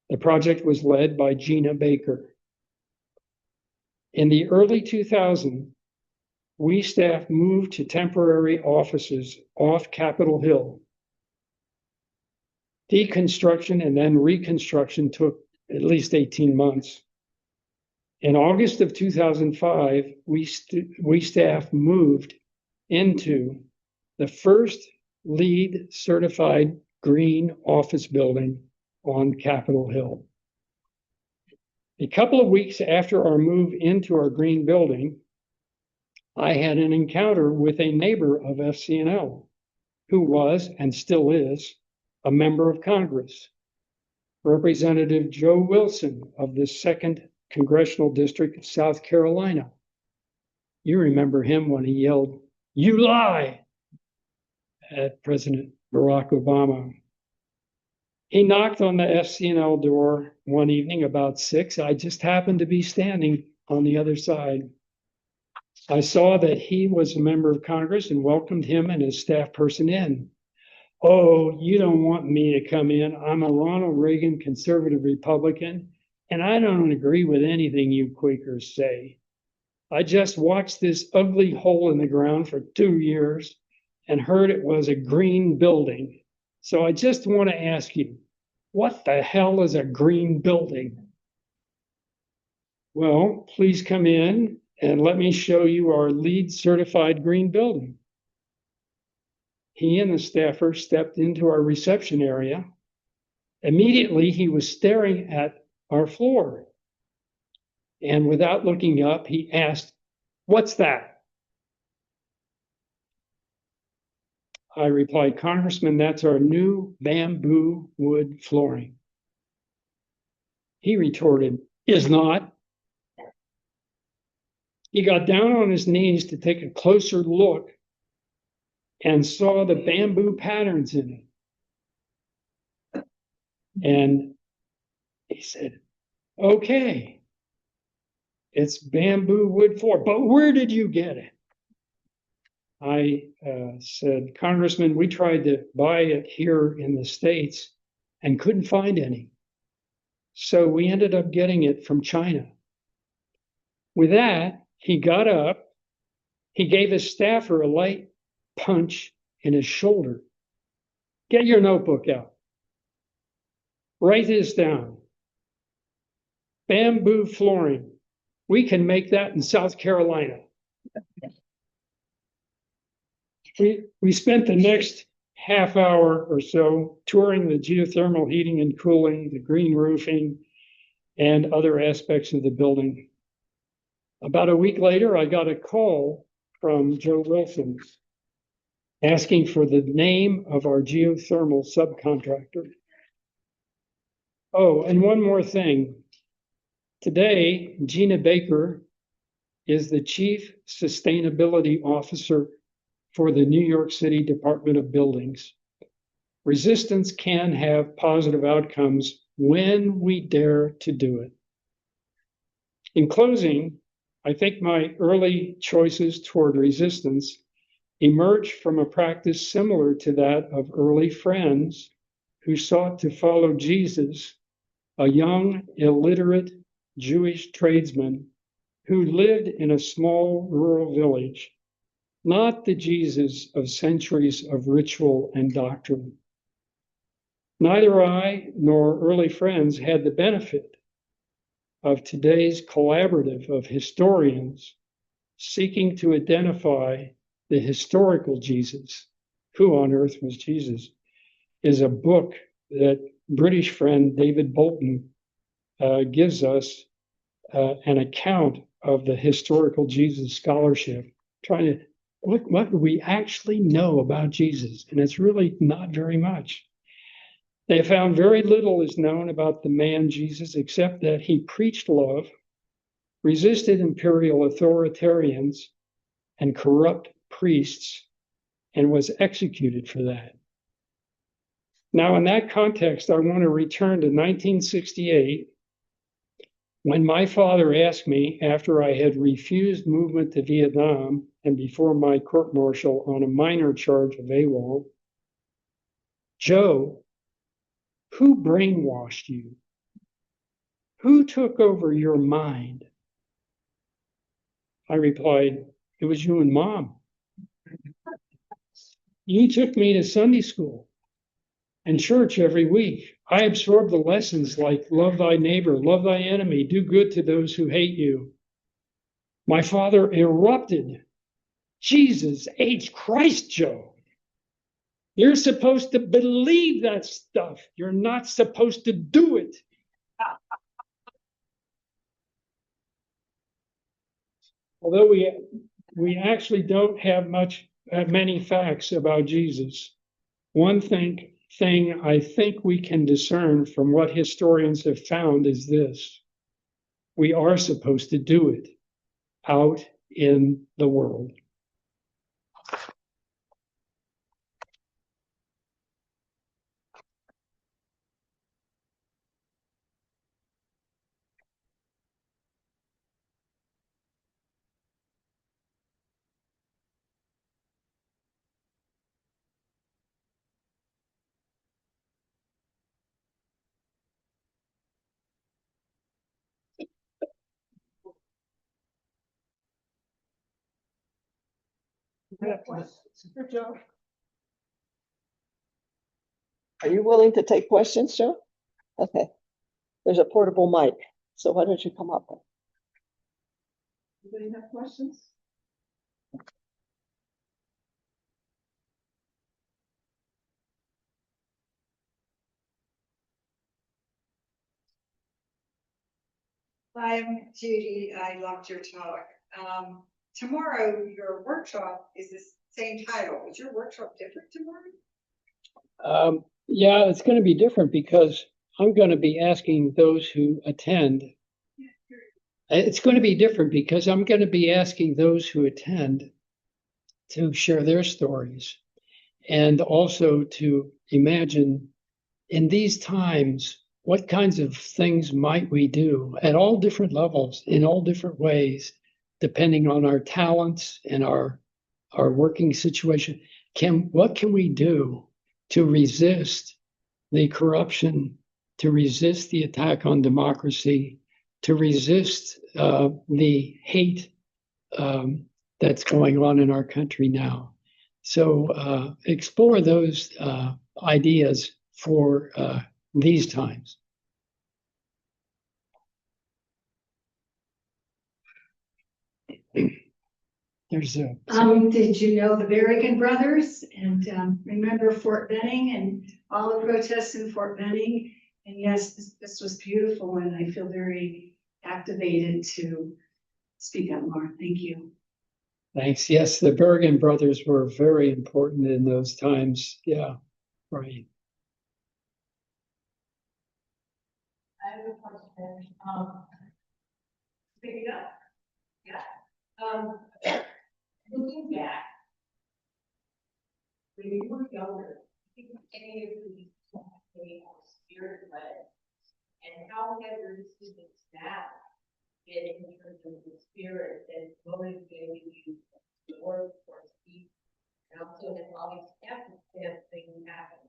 The project was led by Gina Baker. In the early 2000s, we staff moved to temporary offices off Capitol Hill. Deconstruction and then reconstruction took at least 18 months. In August of 2005, we staff moved into the first LEED certified green office building on Capitol Hill. A couple of weeks after our move into our green building, I had an encounter with a neighbor of FCNL who was and still is a member of Congress, Representative Joe Wilson of the 2nd Congressional District of South Carolina. You remember him when he yelled, "You lie," at President Barack Obama. He knocked on the FCNL door one evening about 6. I just happened to be standing on the other side. I saw that he was a member of Congress and welcomed him and his staff person in. "Oh, you don't want me to come in. I'm a Ronald Reagan conservative Republican, and I don't agree with anything you Quakers say. I just watched this ugly hole in the ground for 2 years and heard it was a green building. So I just want to ask you, what the hell is a green building?" "Well, please come in and let me show you our LEED certified green building." He and the staffer stepped into our reception area. Immediately, he was staring at our floor. And without looking up, he asked, "What's that?" I replied, "Congressman, that's our new bamboo wood flooring." He retorted, "Is not." He got down on his knees to take a closer look and saw the bamboo patterns in it. And he said, "Okay, it's bamboo wood floor, but where did you get it?" I said, "Congressman, we tried to buy it here in the States and couldn't find any. So we ended up getting it from China." With that, he got up, he gave his staffer a light punch in his shoulder. "Get your notebook out. Write this down. Bamboo flooring. We can make that in South Carolina." We spent the next half hour or so touring the geothermal heating and cooling, the green roofing, and other aspects of the building. About a week later, I got a call from Joe Wilson asking for the name of our geothermal subcontractor. Oh, and one more thing. Today, Gina Baker is the Chief Sustainability Officer for the New York City Department of Buildings. Resistance can have positive outcomes when we dare to do it. In closing, I think my early choices toward resistance emerged from a practice similar to that of early friends who sought to follow Jesus, a young, illiterate Jewish tradesman who lived in a small rural village, not the Jesus of centuries of ritual and doctrine. Neither I nor early friends had the benefit of today's collaborative of historians seeking to identify the historical Jesus. Who on earth was Jesus? Is a book that British friend David Bolton gives us an account of the historical Jesus scholarship, trying to what do we actually know about Jesus? And it's really not very much. They found very little is known about the man Jesus, except that he preached love, resisted imperial authoritarians and corrupt priests, and was executed for that. Now, in that context, I want to return to 1968 When my father asked me, after I had refused movement to Vietnam and before my court-martial on a minor charge of AWOL, Joe, who brainwashed you? Who took over your mind? I replied, it was you and Mom. You took me to Sunday school and church every week. I absorbed the lessons like love thy neighbor, love thy enemy, do good to those who hate you. My father erupted. Jesus H. Christ, Joe. You're supposed to believe that stuff. You're not supposed to do it. Although we actually don't have many facts about Jesus, one thing I think we can discern from what historians have found is this: we are supposed to do it out in the world. Are you willing to take questions, Joe? Okay. There's a portable mic, so why don't you come up? Anybody have questions? Hi, I'm Judy. I loved your talk. Tomorrow, your workshop is the same title. Is your workshop different tomorrow? Yeah, it's going to be different because I'm going to be asking those who attend. It's going to be different because I'm going to be asking those who attend to share their stories and also to imagine in these times, what kinds of things might we do at all different levels, in all different ways, depending on our talents and our working situation. What can we do to resist the corruption, to resist the attack on democracy, to resist the hate that's going on in our country now? So explore those ideas for these times. There's a. Did you know the Berrigan brothers and remember Fort Benning and all the protests in Fort Benning? And yes, this was beautiful, and I feel very activated to speak up more. Thank you. Thanks. Yes, the Berrigan brothers were very important in those times. Yeah, right. I have a question. Pick it up. Yeah. Looking back, when you were younger, think of any of these spirit led, and how have your students now been in terms of the spirit that motivated you to work for speech, and also has all these things happen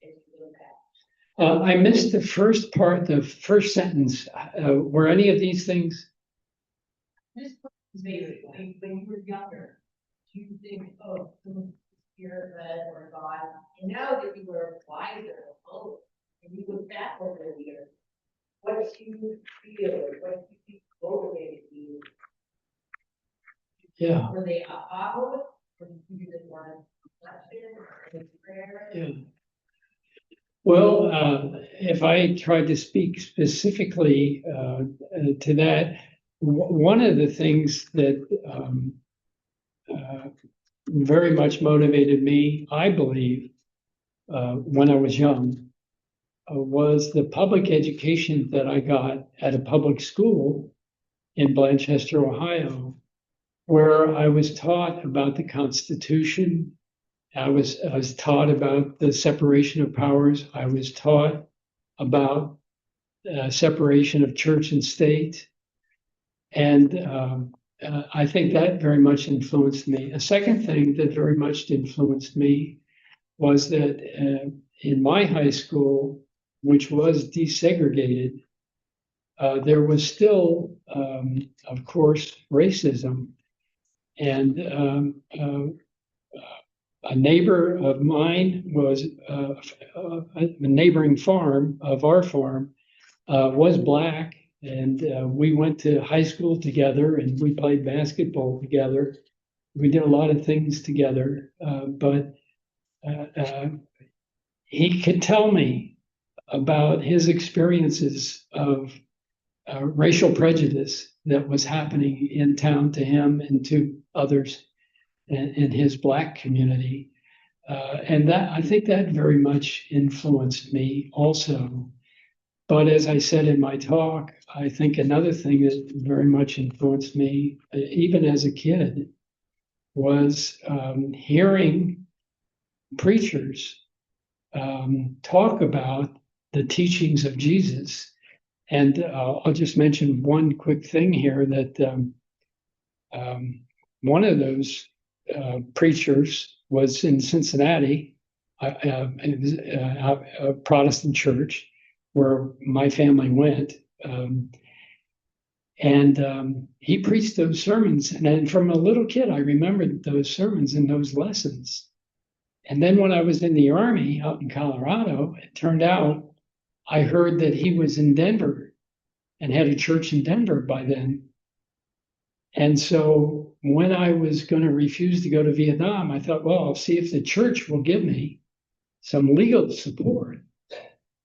as you go back? I missed the first part, the first sentence. Were any of these things? This is basically when you were younger, you think, oh, spirit led or God, and now that you are wiser, older, and you look back over the years, what do you feel? What do you think motivated you? Yeah. Were they aha moments, or did you just want reflection or prayer? Yeah. Well, if I tried to speak specifically to that, one of the things that very much motivated me, I believe, when I was young, was the public education that I got at a public school in Blanchester, Ohio, where I was taught about the Constitution. I was taught about the separation of powers. I was taught about separation of church and state. And I think that very much influenced me. A second thing that very much influenced me was that in my high school, which was desegregated, there was still, of course, racism. And a neighbor of mine was a neighboring farm of our farm was Black. And we went to high school together and we played basketball together. We did a lot of things together, but he could tell me about his experiences of racial prejudice that was happening in town to him and to others in his Black community. And that, I think that very much influenced me also. But as I said in my talk, I think another thing that very much influenced me, even as a kid, was hearing preachers talk about the teachings of Jesus. And I'll just mention one quick thing here that one of those preachers was in Cincinnati, a Protestant church where my family went. And he preached those sermons. And then from a little kid, I remembered those sermons and those lessons. And then when I was in the Army out in Colorado, it turned out I heard that he was in Denver and had a church in Denver by then. And so when I was going to refuse to go to Vietnam, I thought, well, I'll see if the church will give me some legal support.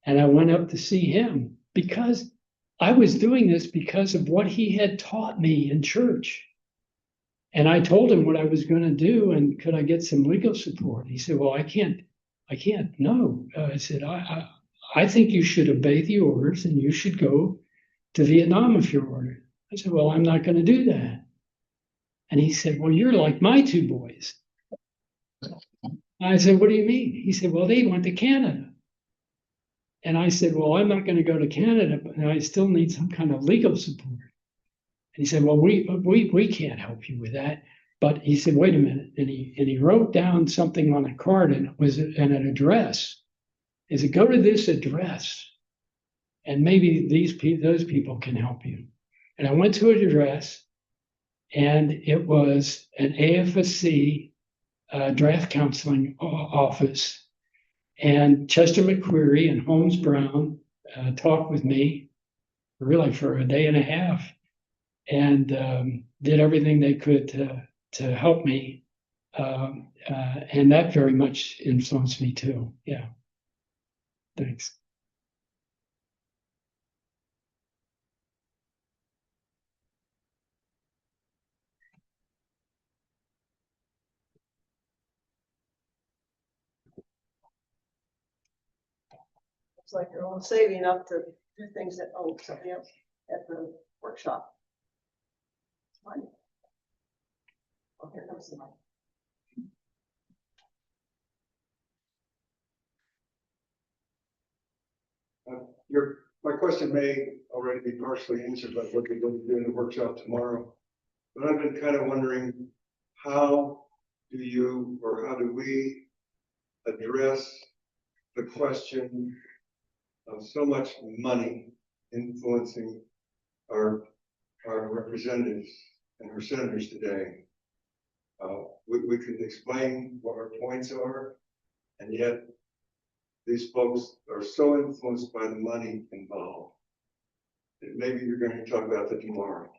And I went up to see him because I was doing this because of what he had taught me in church. And I told him what I was going to do and could I get some legal support? He said, well, I can't, no. I said, I think you should obey the orders and you should go to Vietnam if you're ordered. I said, well, I'm not going to do that. And he said, well, you're like my two boys. I said, what do you mean? He said, well, they went to Canada. And I said, well, I'm not going to go to Canada, but I still need some kind of legal support. And he said, well, we can't help you with that. But he said, wait a minute. And he wrote down something on a card and it was an address. He said, go to this address and maybe those people can help you. And I went to an address and it was an AFSC draft counseling office. And Chester McQuarrie and Holmes Brown talked with me really for a day and a half and did everything they could to help me. And that very much influenced me too. Yeah. Thanks. It's like you're all saving up to do things that something else at the workshop. It's fine. Oh, here comes the mic. My question may already be partially answered by what you're going to do in the workshop tomorrow. But I've been kind of wondering, how do we address the question of so much money influencing our representatives and our senators today? We can explain what our points are, and yet these folks are so influenced by the money involved that maybe you're going to talk about that tomorrow.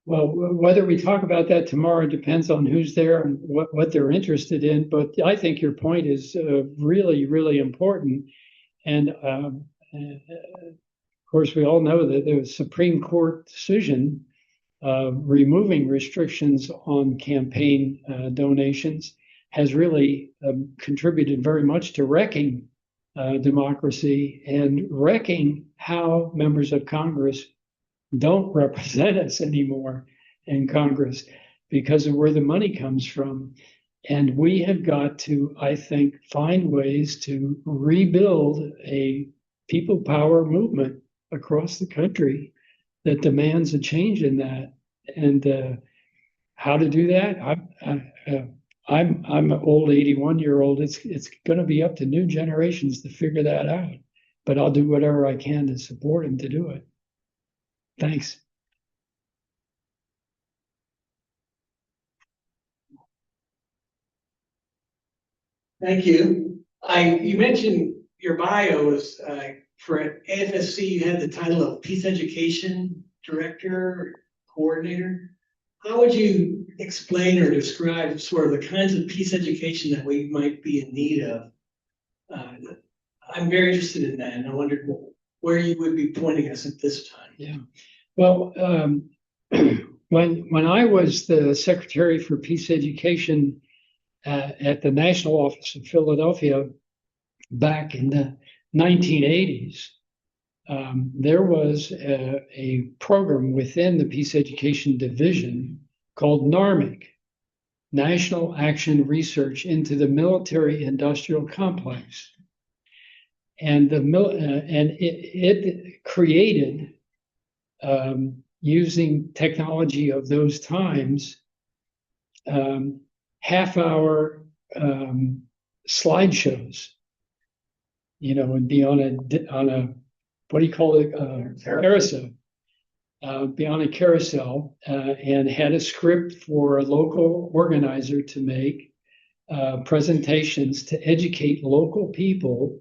Well, whether we talk about that tomorrow depends on who's there and what they're interested in. But I think your point is really, really important. And of course, we all know that the Supreme Court decision removing restrictions on campaign donations has really contributed very much to wrecking democracy and wrecking how members of Congress don't represent us anymore in Congress because of where the money comes from. And we have got to, I think, find ways to rebuild a people power movement across the country that demands a change in that. And how to do that? I'm an old 81-year-old. It's going to be up to new generations to figure that out. But I'll do whatever I can to support them to do it. Thanks. Thank you. You mentioned your bio is for AFSC, you had the title of Peace Education Director, Coordinator. How would you explain or describe sort of the kinds of peace education that we might be in need of? I'm very interested in that, and I wondered where you would be pointing us at this time. Yeah. Well, when I was the Secretary for Peace Education at the National Office in Philadelphia back in the 1980s, there was a program within the Peace Education Division called NARMIC, National Action Research into the Military Industrial Complex. And it created, using technology of those times, half-hour slideshows. You know, and be on a what do you call it? Carousel. Be on a carousel and had a script for a local organizer to make presentations to educate local people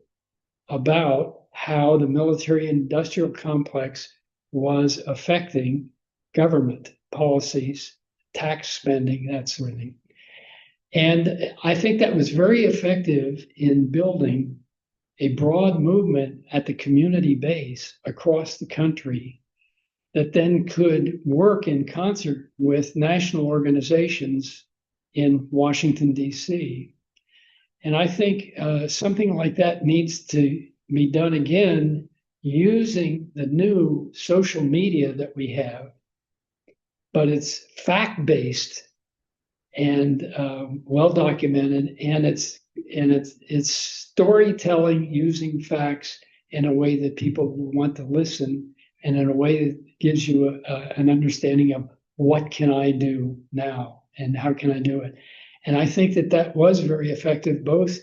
about how the military industrial complex was affecting government policies, tax spending, that sort of thing. And I think that was very effective in building a broad movement at the community base across the country that then could work in concert with national organizations in Washington, D.C. And I think something like that needs to be done again using the new social media that we have, but it's fact-based and well-documented, and it's storytelling using facts in a way that people want to listen, and in a way that gives you an understanding of what can I do now and how can I do it. And I think that was very effective, both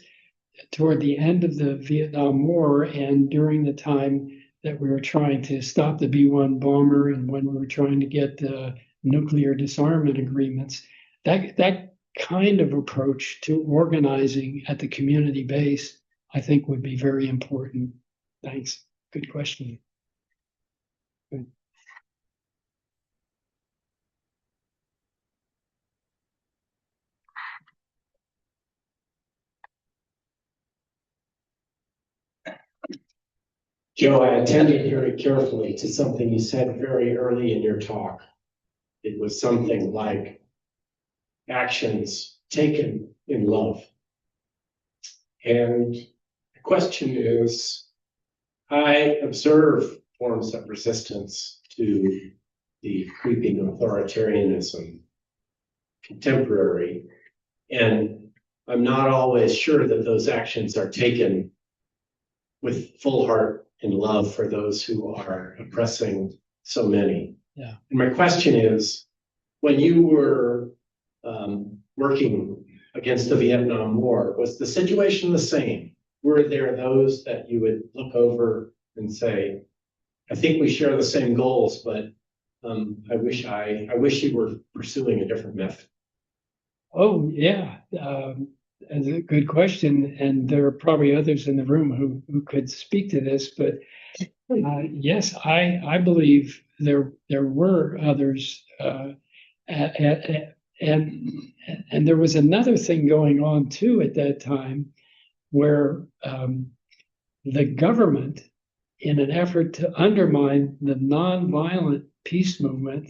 toward the end of the Vietnam War and during the time that we were trying to stop the B-1 bomber and when we were trying to get the nuclear disarmament agreements. That kind of approach to organizing at the community base, I think, would be very important. Thanks. Good question. Good. Joe, I attended very carefully to something you said very early in your talk. It was something like actions taken in love. And the question is, I observe forms of resistance to the creeping authoritarianism contemporary, and I'm not always sure that those actions are taken with full heart and love for those who are oppressing so many. Yeah. And my question is, when you were working against the Vietnam War, was the situation the same? Were there those that you would look over and say, I think we share the same goals, but I wish you were pursuing a different method? Oh, yeah. That's a good question. And there are probably others in the room who could speak to this, but yes, I believe there were others. And there was another thing going on too at that time where the government, in an effort to undermine the nonviolent peace movement,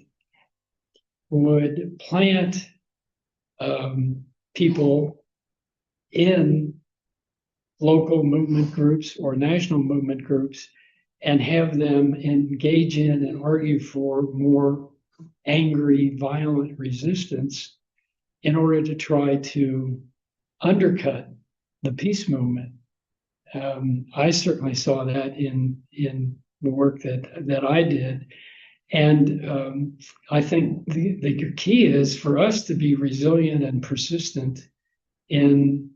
would plant people in local movement groups or national movement groups and have them engage in and argue for more angry, violent resistance in order to try to undercut the peace movement. I certainly saw that in the work that I did. And I think the key is for us to be resilient and persistent in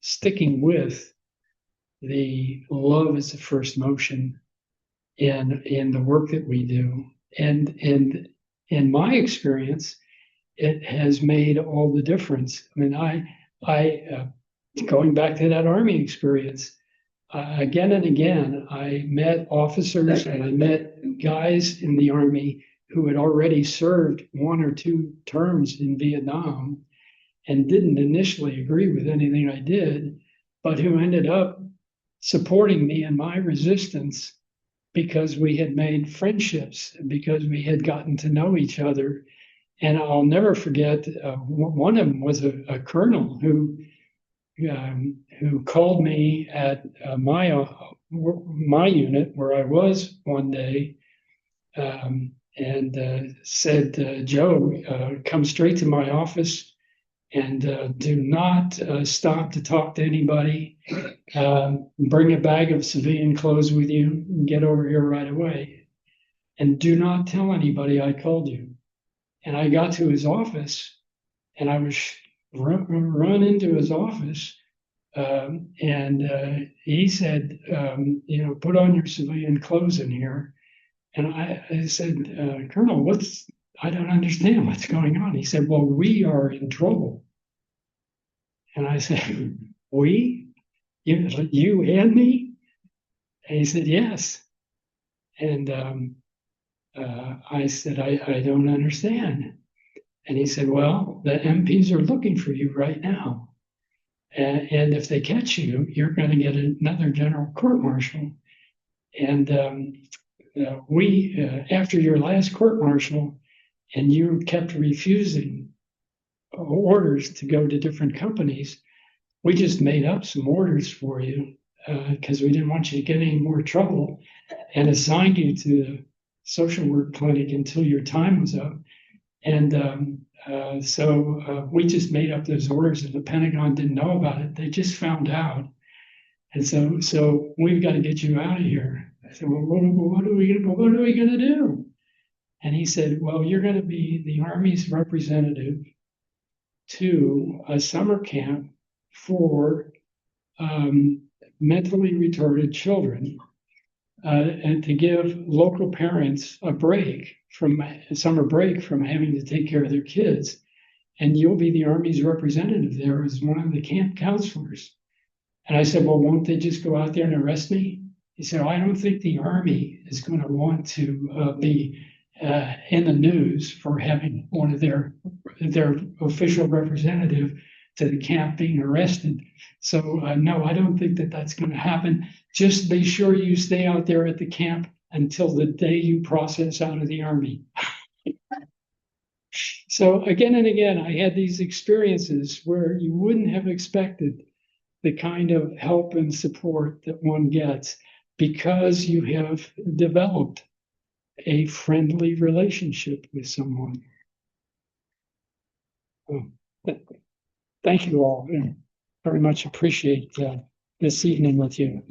sticking with the love as the first motion in the work that we do. And in my experience, it has made all the difference. I mean, I going back to that Army experience, again and again, I met officers and I met guys in the Army who had already served 1 or 2 terms in Vietnam and didn't initially agree with anything I did, but who ended up supporting me in my resistance because we had made friendships, because we had gotten to know each other. And I'll never forget, one of them was a colonel who called me at my unit where I was one day, and said, Joe, come straight to my office and do not stop to talk to anybody. Bring a bag of civilian clothes with you and get over here right away. And do not tell anybody I called you. And I got to his office and I was run into his office. And he said, put on your civilian clothes in here. And I said, Colonel, I don't understand what's going on. He said, well, we are in trouble. And I said, we? You and me? And he said, yes. And I said, I don't understand. And he said, well, the MPs are looking for you right now. And if they catch you, you're going to get another general court-martial. And after your last court-martial, and you kept refusing orders to go to different companies, we just made up some orders for you because we didn't want you to get any more trouble and assigned you to the social work clinic until your time was up. And so we just made up those orders and the Pentagon didn't know about it. They just found out. And so we've got to get you out of here. I said, well, what are we going to do? And he said, well, you're going to be the Army's representative to a summer camp for mentally retarded children and to give local parents a summer break from having to take care of their kids. And you'll be the Army's representative there as one of the camp counselors. And I said, well, won't they just go out there and arrest me? He said, I don't think the Army is going to want to be in the news for having one of their official representative to the camp being arrested. So no, I don't think that's going to happen. Just be sure you stay out there at the camp until the day you process out of the Army. So again and again, I had these experiences where you wouldn't have expected the kind of help and support that one gets because you have developed a friendly relationship with someone. Thank you all. I very much appreciate this evening with you.